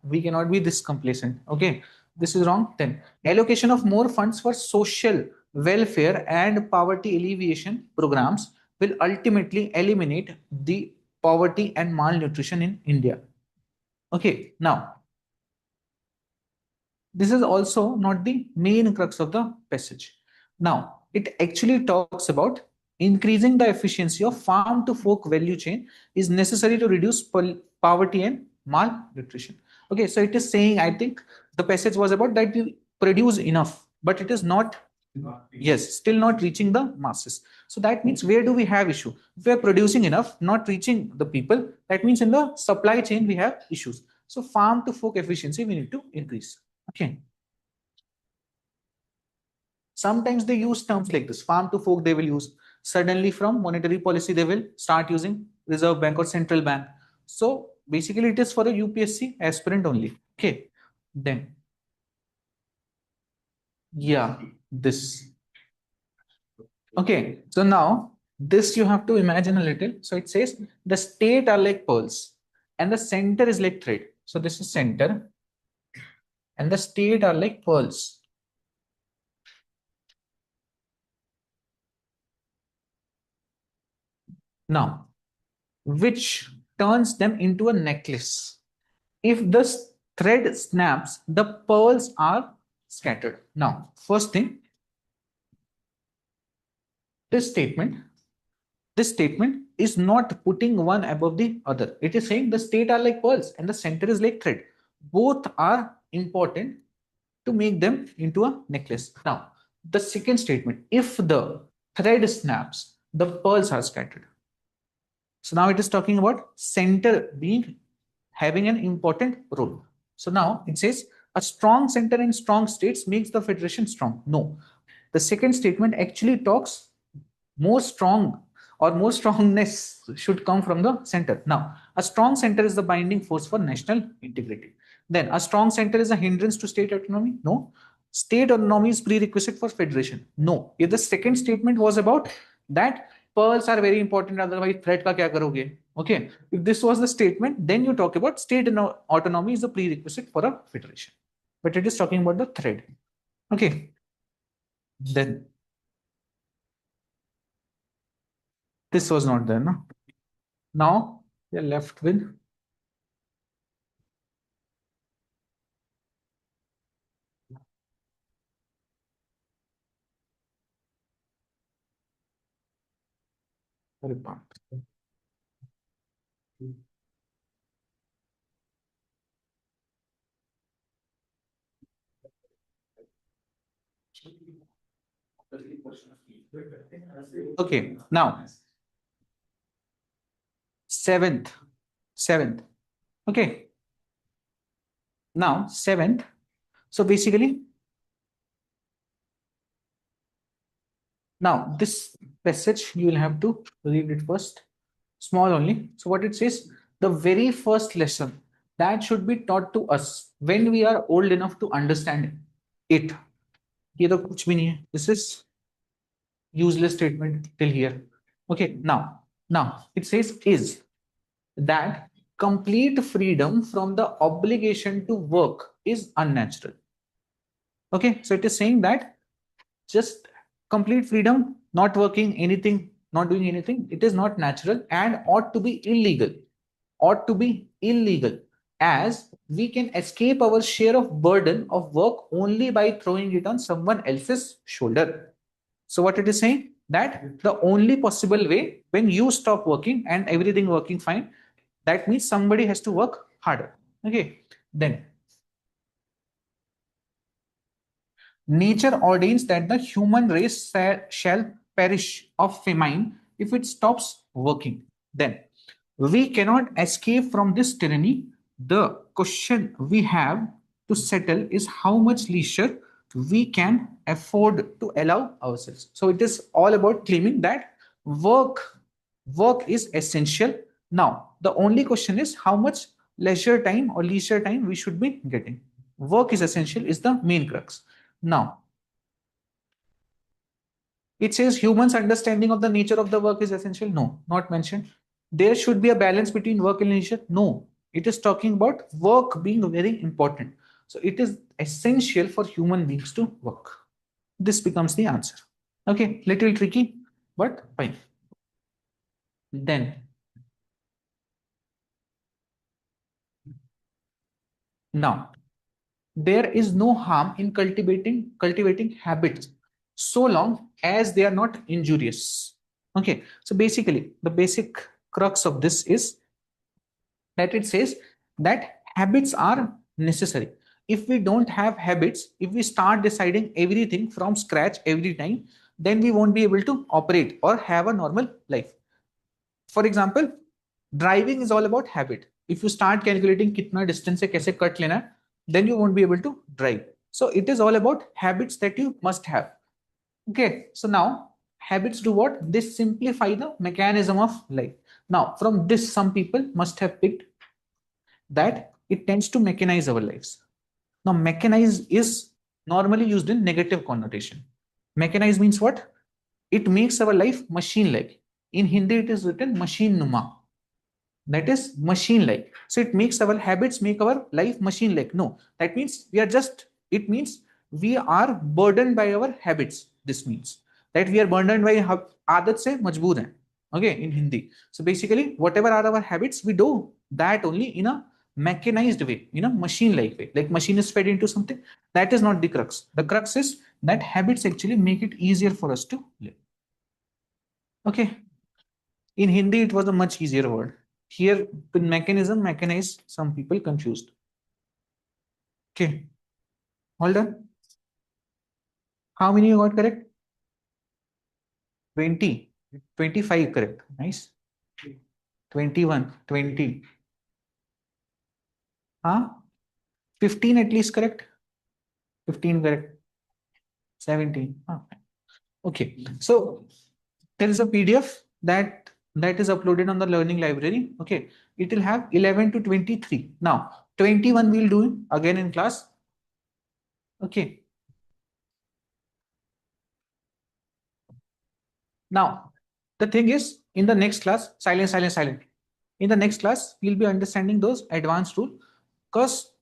We cannot be this complacent. Okay, this is wrong. Then allocation of more funds for social welfare and poverty alleviation programs will ultimately eliminate the poverty and malnutrition in India. Okay, now this is also not the main crux of the passage. Now, it actually talks about increasing the efficiency of farm to fork value chain is necessary to reduce poverty and malnutrition. Okay, so it is saying, I think the passage was about that we produce enough, but it is not, yes, still not reaching the masses. So that means where do we have issue? If we are producing enough, not reaching the people, that means in the supply chain we have issues. So farm to fork efficiency we need to increase. Okay. Sometimes they use terms like this. Farm to fork, they will use. Suddenly, from monetary policy, they will start using Reserve Bank or Central Bank. So basically, it is for a UPSC aspirant only. Okay. Then, yeah, this. Okay. So now, this you have to imagine a little. So it says the state are like pearls and the center is like thread. So this is center and the state are like pearls. Now, which turns them into a necklace. If the thread snaps, the pearls are scattered. Now, first thing, this statement, this statement is not putting one above the other. It is saying the state are like pearls and the center is like thread. Both are important to make them into a necklace. Now, the second statement, if the thread snaps, the pearls are scattered. So now it is talking about center being having an important role. So now it says a strong center in strong states makes the federation strong. No, the second statement actually talks more strong or more strongness should come from the center. Now, a strong center is the binding force for national integrity. Then, a strong center is a hindrance to state autonomy. No, state autonomy is prerequisite for federation. No, if the second statement was about that pearls are very important, otherwise threat ka kya karoge? Okay, if this was the statement, then you talk about state autonomy is a prerequisite for a federation, but it is talking about the thread. Okay, then this was not there. No? Now we are left with report. Okay, now seventh, seventh. Okay, now seventh. So basically, now this passage you will have to read it first, small only. So what it says, the very first lesson that should be taught to us when we are old enough to understand it. ये तो कुछ भी नहीं है. This is useless statement till here. Okay, now it says is that complete freedom from the obligation to work is unnatural. Okay, so it is saying that just complete freedom, not working anything, not doing anything, it is not natural and ought to be illegal. Ought to be illegal, as we can escape our share of burden of work only by throwing it on someone else's shoulder. So what it is saying, that the only possible way when you stop working and everything working fine, that means somebody has to work harder. Okay, then nature ordains that the human race shall perish of famine if it stops working. Then we cannot escape from this tyranny. The question we have to settle is how much leisure we can afford to allow ourselves. So it is all about claiming that work is essential. Now the only question is how much leisure time we should be getting. Work is essential is the main crux. Now it says humans' understanding of the nature of the work is essential. No, not mentioned. There should be a balance between work and leisure. No, it is talking about work being very important. So it is essential for human beings to work. This becomes the answer. Okay, little tricky, but fine. Then now there is no harm in cultivating habits so long as they are not injurious. Okay, so basically the basic crux of this is that it says that habits are necessary. If we don't have habits, if we start deciding everything from scratch every time, then we won't be able to operate or have a normal life. For example, driving is all about habit. If you start calculating kitna distance se kaise cut lena, then you won't be able to drive. So it is all about habits that you must have. Okay, so now habits do what? They simplify the mechanism of life. Now, from this, some people must have picked that it tends to mechanize our lives. Now, mechanize is normally used in negative connotation. Mechanize means what? It makes our life machine-like. In Hindi, it is written machine numa. That is machine-like. So it makes our habits make our life machine-like. No, that means we are just. It means we are burdened by our habits. This means that we are burdened by आदत से मजबूर हैं. Okay, in Hindi. So basically, whatever are our habits, we do that only in a mechanized way, in a machine-like way. Like machine is fed into something. That is not the crux. The crux is that habits actually make it easier for us to live. Okay. In Hindi, it was a much easier word. Here, with mechanism, mechanize, some people confused. Okay. All done. How many you got correct? 20. 25 correct. Nice. 21. 20. Huh? 15 at least correct. 15 correct. 17. Huh. Okay. So there is a PDF that is uploaded on the learning library. Okay. It will have 11 to 23. Now 21 we'll do again in class. Okay. Now the thing is, in the next class, silent. In the next class, we'll be understanding those advanced rule, because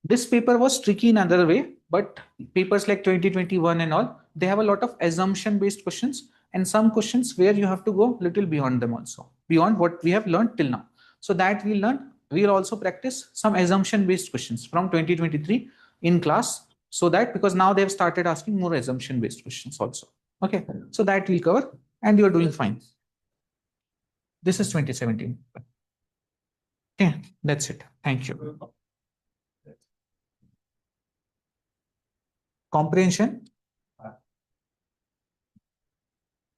this paper was tricky in another way, but papers like 2021 and all, they have a lot of assumption based questions and some questions where you have to go little beyond them also, beyond what we have learned till now. So that we'll learn, we'll also practice some assumption based questions from 2023 in class, so that because now they've started asking more assumption based questions also. Okay, so that we'll cover and you're doing fine. This is 2017. Okay, that's it. Thank you. Comprehension?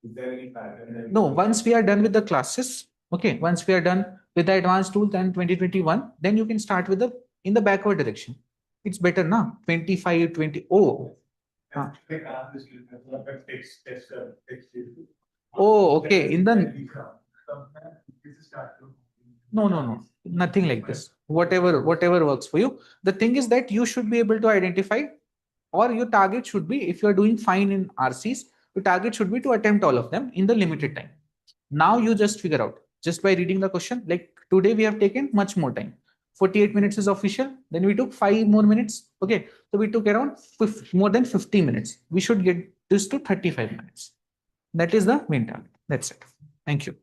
Is there any pattern? No, once we are done with the classes, okay, once we are done with the advanced tools and 2021, then you can start with the in the backward direction. It's better now. 25, 20. Oh. Oh, okay. In the no. Nothing like this. Whatever works for you. The thing is that you should be able to identify, or your target should be, if you are doing fine in RCs, your target should be to attempt all of them in the limited time. Now you just figure out just by reading the question. Like today we have taken much more time. 48 minutes is official. Then we took 5 more minutes. Okay. So we took around more than 50 minutes. We should get this to 35 minutes. That is the main target. That's it. Thank you.